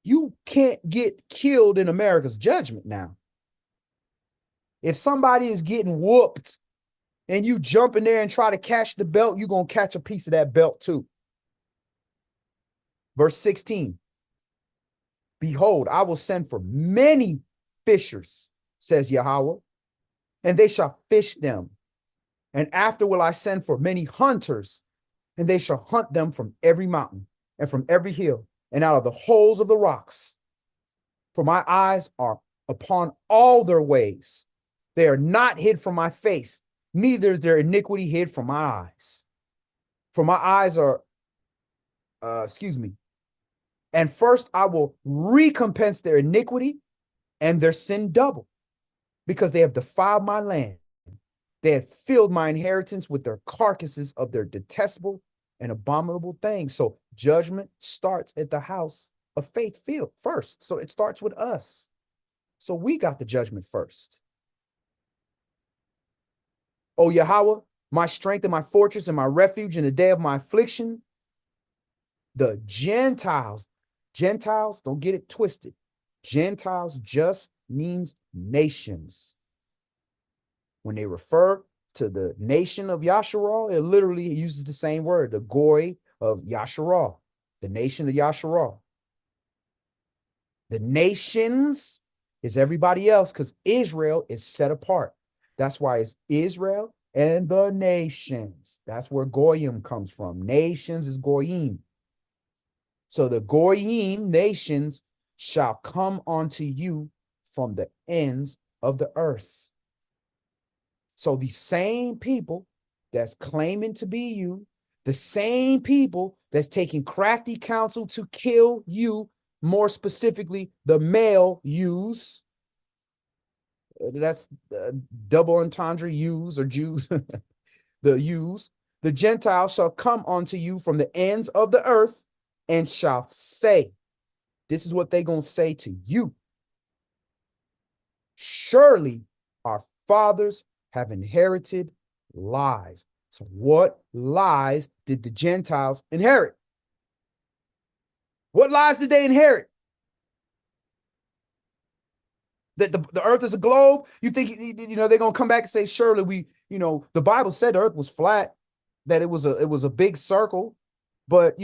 you can't get killed in America's judgment now. If somebody is getting whooped and you jump in there and try to catch the belt, you're going to catch a piece of that belt too. Verse 16. Behold, I will send for many fishers, says Yahweh, and they shall fish them. And after will I send for many hunters, and they shall hunt them from every mountain and from every hill and out of the holes of the rocks. For my eyes are upon all their ways. They are not hid from my face, neither is their iniquity hid from my eyes. For my eyes are, and first I will recompense their iniquity and their sin double, because they have defiled my land. They have filled my inheritance with their carcasses of their detestable and abominable things. So judgment starts at the house of faith field first. So it starts with us. So we got the judgment first. O Yahweh, my strength and my fortress and my refuge in the day of my affliction. The Gentiles, don't get it twisted. Gentiles just means nations. When they refer to the nation of Yasharah, it literally uses the same word, the Goy of Yasharah, the nation of Yasharah. The nations is everybody else because Israel is set apart. That's why it's Israel and the nations. That's where Goyim comes from. Nations is Goyim. So the Goyim nations shall come unto you from the ends of the earth. So the same people that's claiming to be you, the same people that's taking crafty counsel to kill you, more specifically, the male yous, that's double entendre yous or Jews, the yous, the Gentiles shall come unto you from the ends of the earth and shall say, this is what they're going to say to you. Surely our fathers have inherited lies. So what lies did the Gentiles inherit? What lies did they inherit? That the earth is a globe? You think, they're going to come back and say, surely the Bible said the earth was flat, that it was a big circle, but,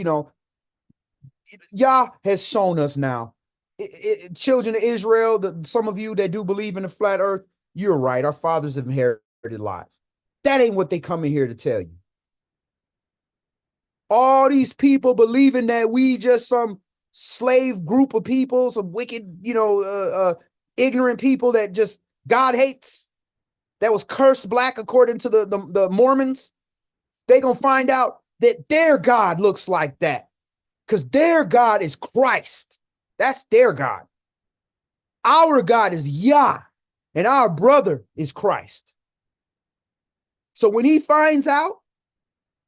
Yah has shown us now. Children of Israel, some of you that do believe in the flat earth, you're right. Our fathers have inherited lies. That ain't what they come in here to tell you. All these people believing that we just some slave group of people, some wicked, ignorant people that just God hates, that was cursed black according to the Mormons. They gonna find out that their God looks like that because their God is Christ. That's their God. Our God is Yah, and our brother is Christ. So when he finds out,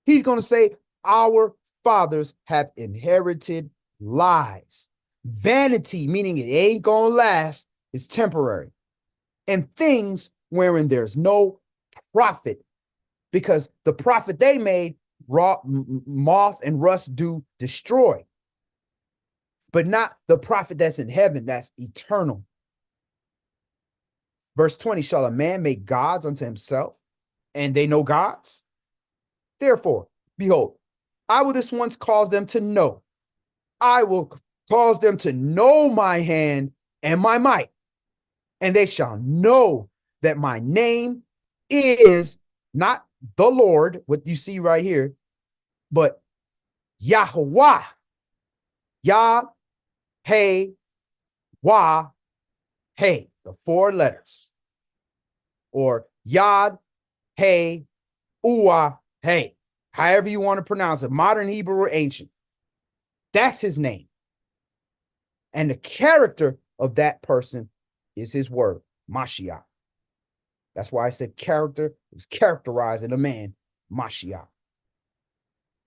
he's going to say, our fathers have inherited lies. Vanity, meaning it ain't going to last, is temporary. And things wherein there's no profit, because the profit they made, moth and rust do destroy, but not the profit that's in heaven, that's eternal. Verse 20, shall a man make gods unto himself, and they know gods? Therefore, behold, I will this once cause them to know. I will cause them to know my hand and my might, and they shall know that my name is not the Lord, what you see right here, but Yahweh. Yah, hey, wah, hey, the 4 letters. Or Yad, hey, uah, hey, however you want to pronounce it, modern Hebrew or ancient. That's his name. And the character of that person is his word, Mashiach. That's why I said character was characterized in a man, Mashiach.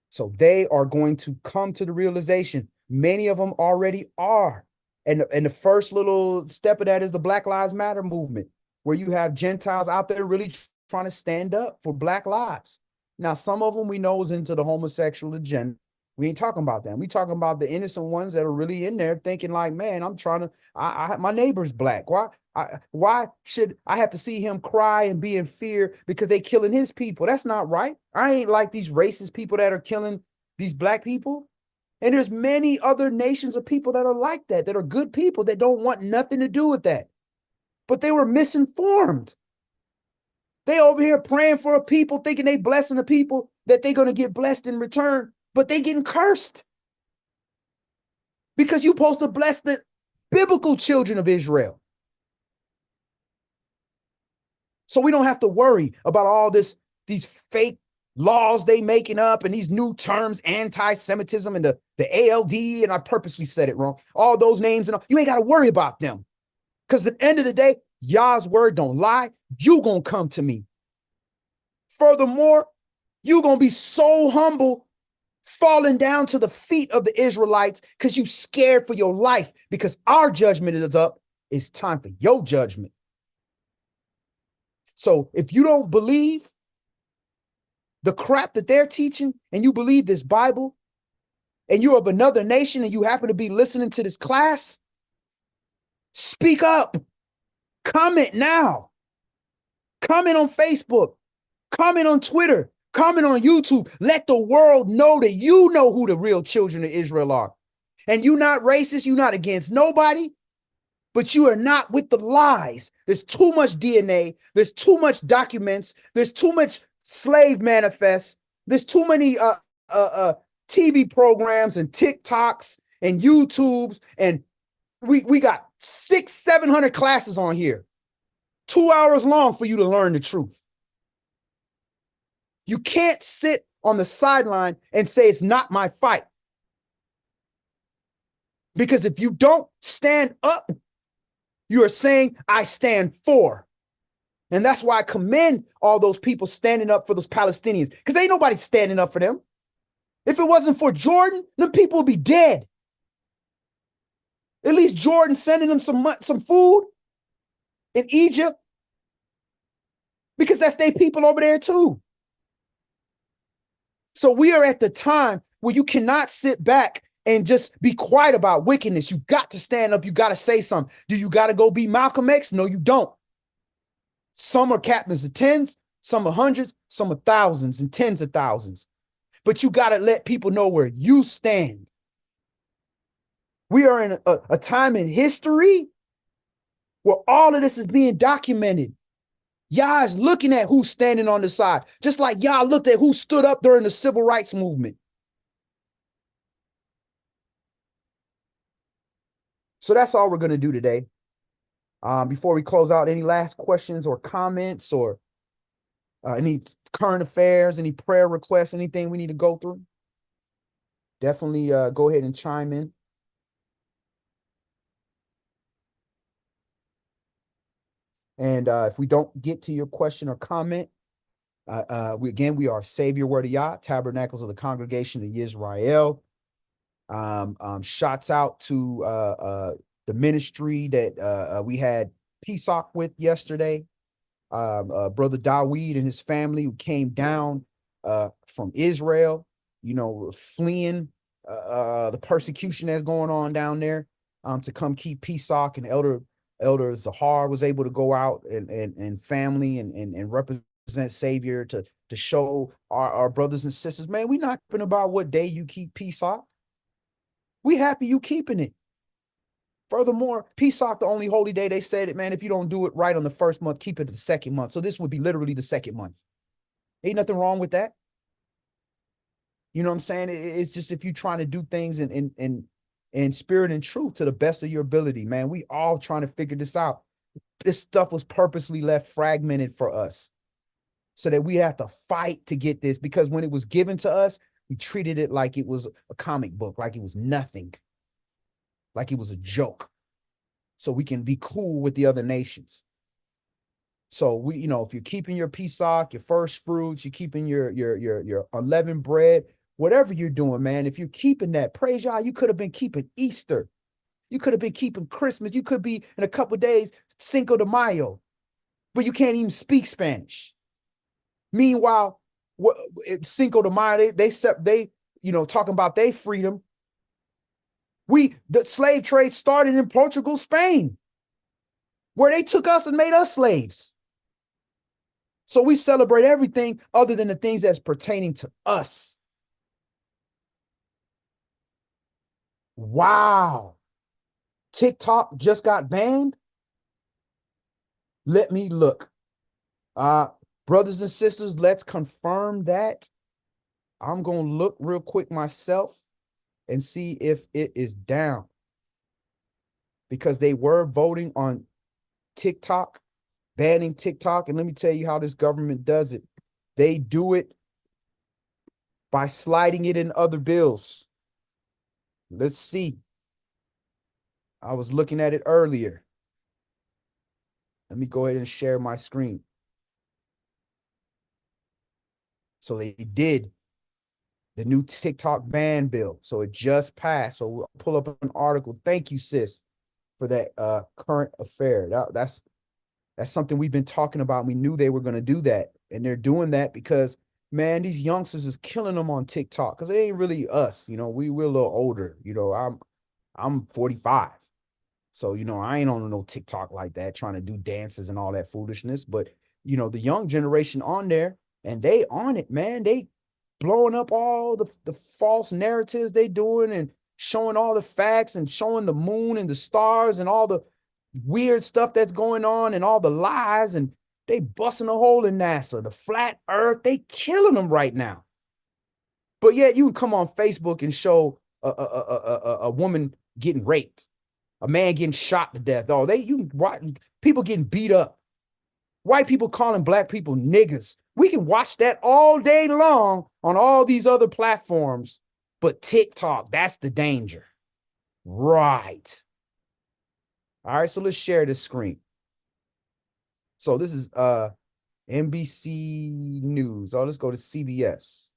So they are going to come to the realization. Many of them already are. And the first little step of that is the Black Lives Matter movement, where you have Gentiles out there really trying to stand up for Black lives. Now, some of them we know is into the homosexual agenda. We ain't talking about them. We talking about the innocent ones that are really in there thinking like, man, I'm trying to, my neighbor's Black. Why should I have to see him cry and be in fear because they killing his people? That's not right. I ain't like these racist people that are killing these Black people. And there's many other nations of people that are like that are good people that don't want nothing to do with that. But they were misinformed. They over here praying for a people, thinking they blessing the people, that they're going to get blessed in return, but they getting cursed. Because you're supposed to bless the biblical children of Israel. So we don't have to worry about all these fake laws they making up and these new terms, anti-Semitism and the ALD, and I purposely said it wrong. All those names and all, you ain't got to worry about them. Because at the end of the day, Yah's word don't lie. You gonna come to me. Furthermore, you gonna be so humble, falling down to the feet of the Israelites because you scared for your life, because our judgment is up. It's time for your judgment. So if you don't believe the crap that they're teaching and you believe this Bible and you're of another nation and you happen to be listening to this class, speak up. Comment now. Comment on Facebook. Comment on Twitter. Comment on YouTube. Let the world know that you know who the real children of Israel are. And you're not racist. You're not against nobody. But you are not with the lies. There's too much DNA. There's too much documents. There's too much slave manifests. There's too many TV programs and TikToks and YouTubes. And we got 600-700 classes on here. 2 hours long for you to learn the truth. You can't sit on the sideline and say it's not my fight. Because if you don't stand up, you are saying I stand for. And that's why I commend all those people standing up for those Palestinians, because ain't nobody standing up for them. If it wasn't for Jordan, them people would be dead. At least Jordan sending them some food in Egypt, because that's their people over there too. So we are at the time where you cannot sit back and just be quiet about wickedness. You got to stand up. You got to say something. Do you got to go be Malcolm X? No, you don't. Some are captains of tens, some are hundreds, some are thousands and tens of thousands. But you got to let people know where you stand. We are in a time in history where all of this is being documented. Y'all is looking at who's standing on the side, just like y'all looked at who stood up during the civil rights movement. So that's all we're going to do today. Before we close out, any last questions or comments or any current affairs, any prayer requests, anything we need to go through? Definitely go ahead and chime in. And if we don't get to your question or comment, we are Savior Word of Yah, Tabernacles of the Congregation of Israel. Shouts out to the ministry that we had Pesach with yesterday. Brother Daweed and his family who came down from Israel, fleeing the persecution that's going on down there, to come keep Pesach. And Elder Zahar was able to go out and family and represent Savior to show our brothers and sisters, man, we not talking about what day you keep Pesach. We happy you keeping it. Furthermore, Pesach, the only holy day, they said it, man, if you don't do it right on the first month, keep it the second month. So this would be literally the second month. Ain't nothing wrong with that. You know what I'm saying? It's just if you're trying to do things in spirit and truth to the best of your ability, man, we all trying to figure this out. This stuff was purposely left fragmented for us so that we have to fight to get this, because when it was given to us, we treated it like it was a comic book, like it was nothing, like it was a joke, so we can be cool with the other nations. So we, if you're keeping your Pesach, your first fruits, you're keeping your unleavened bread, whatever you're doing, man, if you're keeping that, praise Yah, you could have been keeping Easter. You could have been keeping Christmas. You could be in a couple of days, Cinco de Mayo, but you can't even speak Spanish. Meanwhile, Cinco de Mayo, they talking about their freedom. The slave trade started in Portugal, Spain, where they took us and made us slaves. So we celebrate everything other than the things that's pertaining to us. Wow. TikTok just got banned? Let me look. Brothers and sisters, let's confirm that. I'm going to look real quick myself and see if it is down, because they were voting on TikTok, banning TikTok. And let me tell you how this government does it. They do it by sliding it in other bills. Let's see. I was looking at it earlier. Let me go ahead and share my screen. So they did the new TikTok ban bill. So it just passed. So we'll pull up an article. Thank you, sis, for that current affair. That's something we've been talking about. We knew they were going to do that. And they're doing that because, man, these youngsters is killing them on TikTok, because it ain't really us. We're a little older. I'm 45. So, I ain't on no TikTok like that, trying to do dances and all that foolishness. But, the young generation on there, and they on it, man. They blowing up all the false narratives they doing and showing all the facts and showing the moon and the stars and all the weird stuff that's going on and all the lies. And they busting a hole in NASA, the flat earth. They killing them right now. But yet you can come on Facebook and show a woman getting raped, a man getting shot to death. People getting beat up, white people calling black people niggas. We can watch that all day long on all these other platforms, but TikTok, that's the danger. Right. All right, so let's share this screen. So this is NBC News. Oh, let's go to CBS.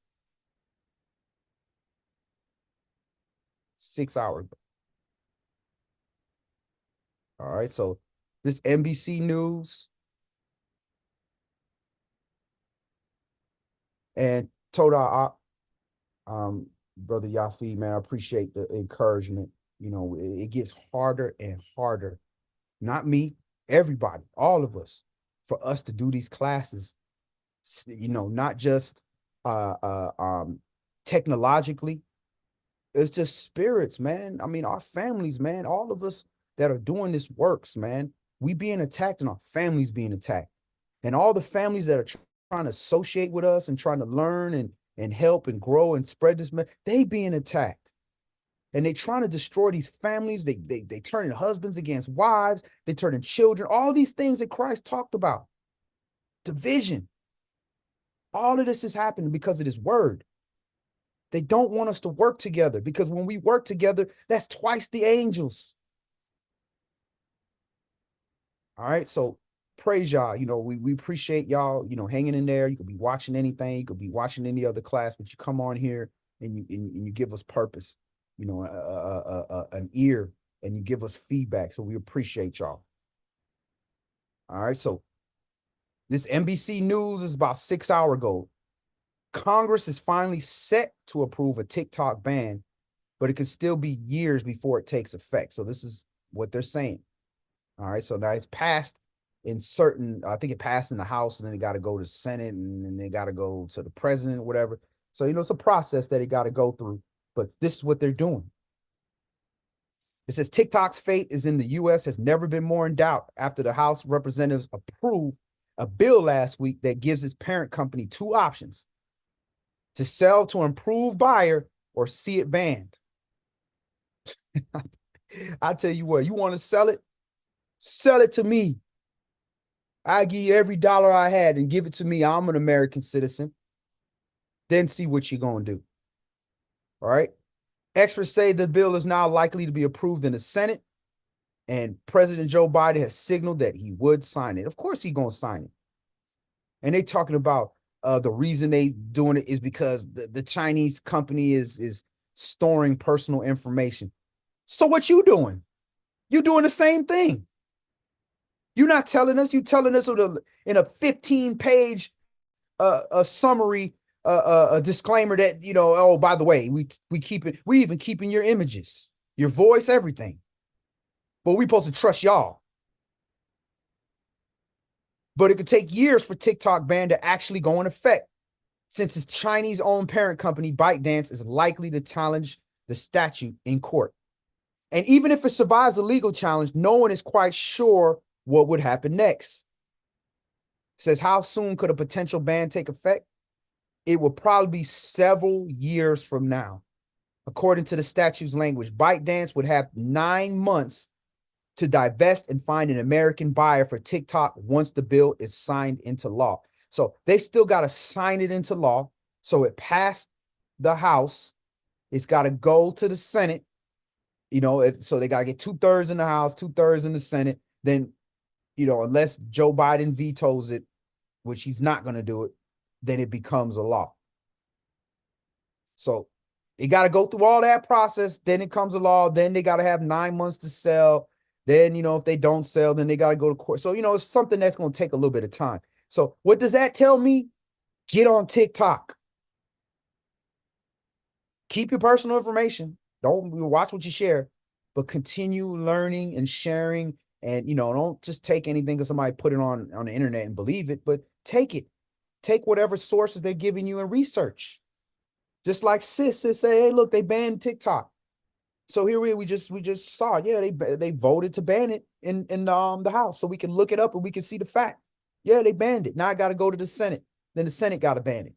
6 hours. All right, so this NBC News. And Toda, Brother Yafi, man, I appreciate the encouragement. It gets harder and harder. Not me, everybody, all of us, for us to do these classes, not just technologically. It's just spirits, man. I mean, our families, man, all of us that are doing this works, man. We being attacked and our families being attacked. And all the families that are trying to associate with us and trying to learn and help and grow and spread this, they being attacked. And they trying to destroy these families. They turning husbands against wives. They turning children. All these things that Christ talked about. Division. All of this is happening because of this word. They don't want us to work together, because when we work together, that's twice the angels. All right, so praise y'all. We appreciate y'all, hanging in there. You could be watching anything, you could be watching any other class, but you come on here and you give us purpose, an ear, and you give us feedback. So we appreciate y'all. All right. So this NBC News is about 6 hours ago. Congress is finally set to approve a TikTok ban, but it could still be years before it takes effect. So this is what they're saying. All right. So now it's passed in certain, I think it passed in the House, and then it got to go to the Senate, and then they got to go to the president or whatever. So, it's a process that it got to go through, but this is what they're doing. It says TikTok's fate is in the U.S. has never been more in doubt after the House representatives approved a bill last week that gives its parent company two options: to sell to an improved buyer or see it banned. I tell you what, you want to sell it to me. I give you every dollar I had and give it to me. I'm an American citizen. Then see what you're going to do. All right. Experts say the bill is now likely to be approved in the Senate, and President Joe Biden has signaled that he would sign it. Of course, he's going to sign it. And they talking about the reason they doing it is because the Chinese company is storing personal information. So what you doing? You doing the same thing. You're not telling us. You telling us in a 15-page a summary, a disclaimer that, oh, by the way, we even keeping your images, your voice, everything. But we supposed to trust y'all. But it could take years for TikTok ban to actually go in effect, since its Chinese-owned parent company, ByteDance, is likely to challenge the statute in court. And even if it survives a legal challenge, no one is quite sure what would happen next. It says, how soon could a potential ban take effect? It will probably be several years from now. According to the statute's language, ByteDance would have 9 months to divest and find an American buyer for TikTok once the bill is signed into law. So they still got to sign it into law. So it passed the House. It's got to go to the Senate. So they got to get 2/3 in the House, 2/3 in the Senate. Then, unless Joe Biden vetoes it, which he's not going to do it, then it becomes a law. So it got to go through all that process. Then it comes a law. Then they got to have 9 months to sell. Then, if they don't sell, then they got to go to court. So, it's something that's going to take a little bit of time. So what does that tell me? Get on TikTok. Keep your personal information. Don't watch what you share, but continue learning and sharing. And, don't just take anything that somebody put it on the internet and believe it, but take it. Take whatever sources they're giving you and research. Just like Sis say, hey, look, they banned TikTok. So here we just saw, yeah, they voted to ban it in the House, so we can look it up and we can see the fact. Yeah, they banned it. Now I got to go to the Senate. Then the Senate got to ban it.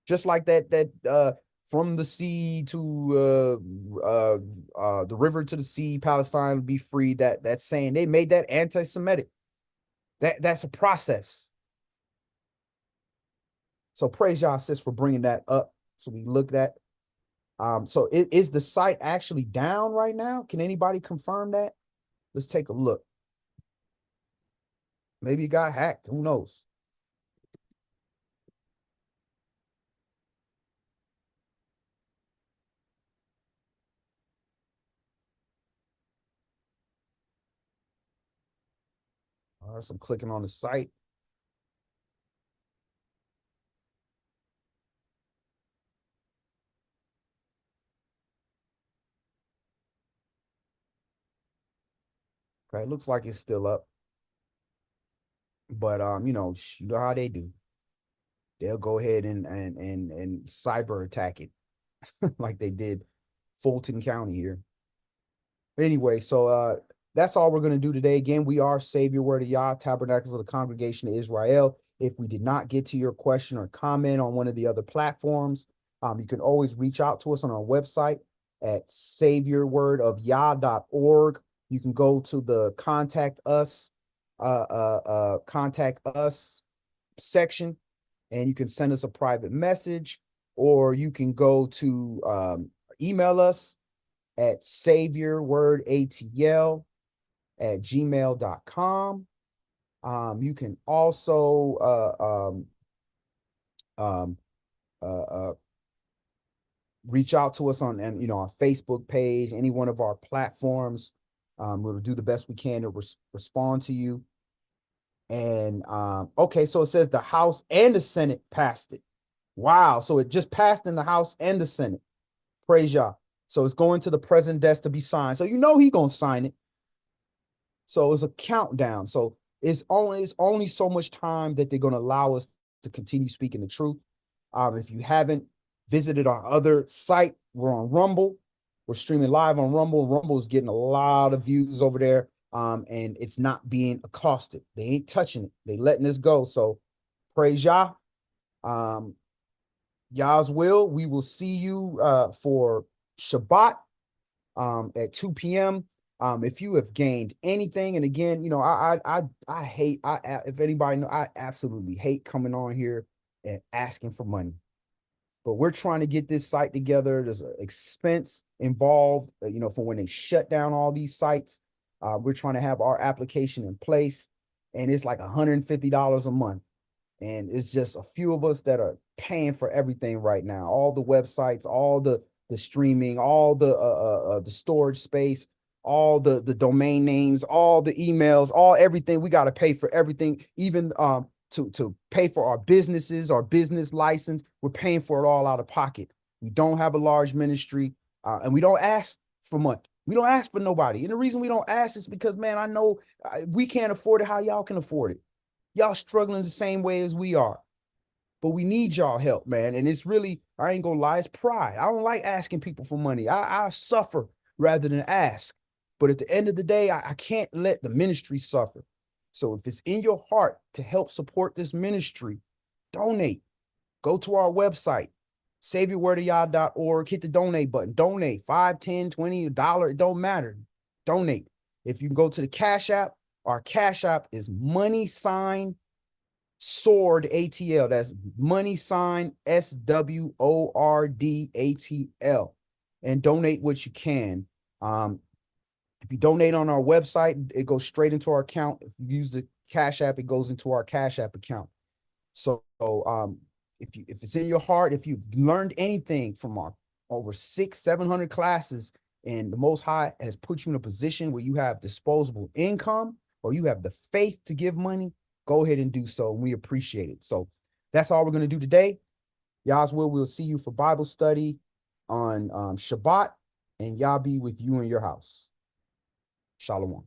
Just like that from the sea to the river to the sea, Palestine will be free. That's saying they made that anti-Semitic. That's a process. So praise y'all, sis, for bringing that up. So we looked at. So is the site actually down right now? Can anybody confirm that? Let's take a look. Maybe it got hacked. Who knows? All right, so I'm clicking on the site. Okay, it looks like it's still up. But you know how they do. They'll go ahead and cyber attack it like they did Fulton County here. But anyway, so that's all we're going to do today. Again, we are Savior Word of Yah, Tabernacles of the Congregation of Israel. If we did not get to your question or comment on one of the other platforms, you can always reach out to us on our website at saviorwordofyah.org. You can go to the contact us section, and you can send us a private message, or you can go to email us at saviorwordatl@gmail.com. You can also um, reach out to us on, and our Facebook page, any one of our platforms. We'll do the best we can to respond to you. And okay, so it says the House and the Senate passed it. Wow, so it just passed in the House and the Senate. Praise Yah. So it's going to the president's desk to be signed. So he gonna sign it. So it's a countdown. So it's only so much time that they're gonna allow us to continue speaking the truth. If you haven't visited our other site, we're on Rumble. We're streaming live on Rumble. Rumble is getting a lot of views over there. And it's not being accosted. They ain't touching it. They letting this go. So praise Yah. Yah's will. We will see you for Shabbat at 2 p.m. If you have gained anything, and again, I hate, if anybody know, I absolutely hate coming on here and asking for money. But we're trying to get this site together. There's an expense involved, for when they shut down all these sites. We're trying to have our application in place, and it's like $150 a month. And it's just a few of us that are paying for everything right now. All the websites, all the streaming, all the storage space, all the domain names, all the emails, all everything. We got to pay for everything, even to pay for our businesses, our business license. We're paying for it all out of pocket. We don't have a large ministry, and we don't ask for money. We don't ask for nobody. And the reason we don't ask is because, man, I know we can't afford it. How y'all can afford it? Y'all struggling the same way as we are. But we need y'all help, man. And it's really, I ain't gonna lie, it's pride. I don't like asking people for money. I suffer rather than ask. But at the end of the day, I can't let the ministry suffer. So if it's in your heart to help support this ministry, donate. Go to our website, saveyourwordofyah.org, hit the donate button. Donate 5, 10, 20, $1, it don't matter. Donate. If you can go to the Cash App, our Cash App is #SWORD ATL. That's #SWORD ATL. And donate what you can. If you donate on our website, it goes straight into our account. If you use the Cash App, it goes into our Cash App account. So if it's in your heart, if you've learned anything from our over 600-700 classes, and the Most High has put you in a position where you have disposable income, or you have the faith to give money, go ahead and do so. And we appreciate it. So that's all we're going to do today. Yah's will, we'll see you for Bible study on Shabbat, and Yah be with you in your house. Shalom.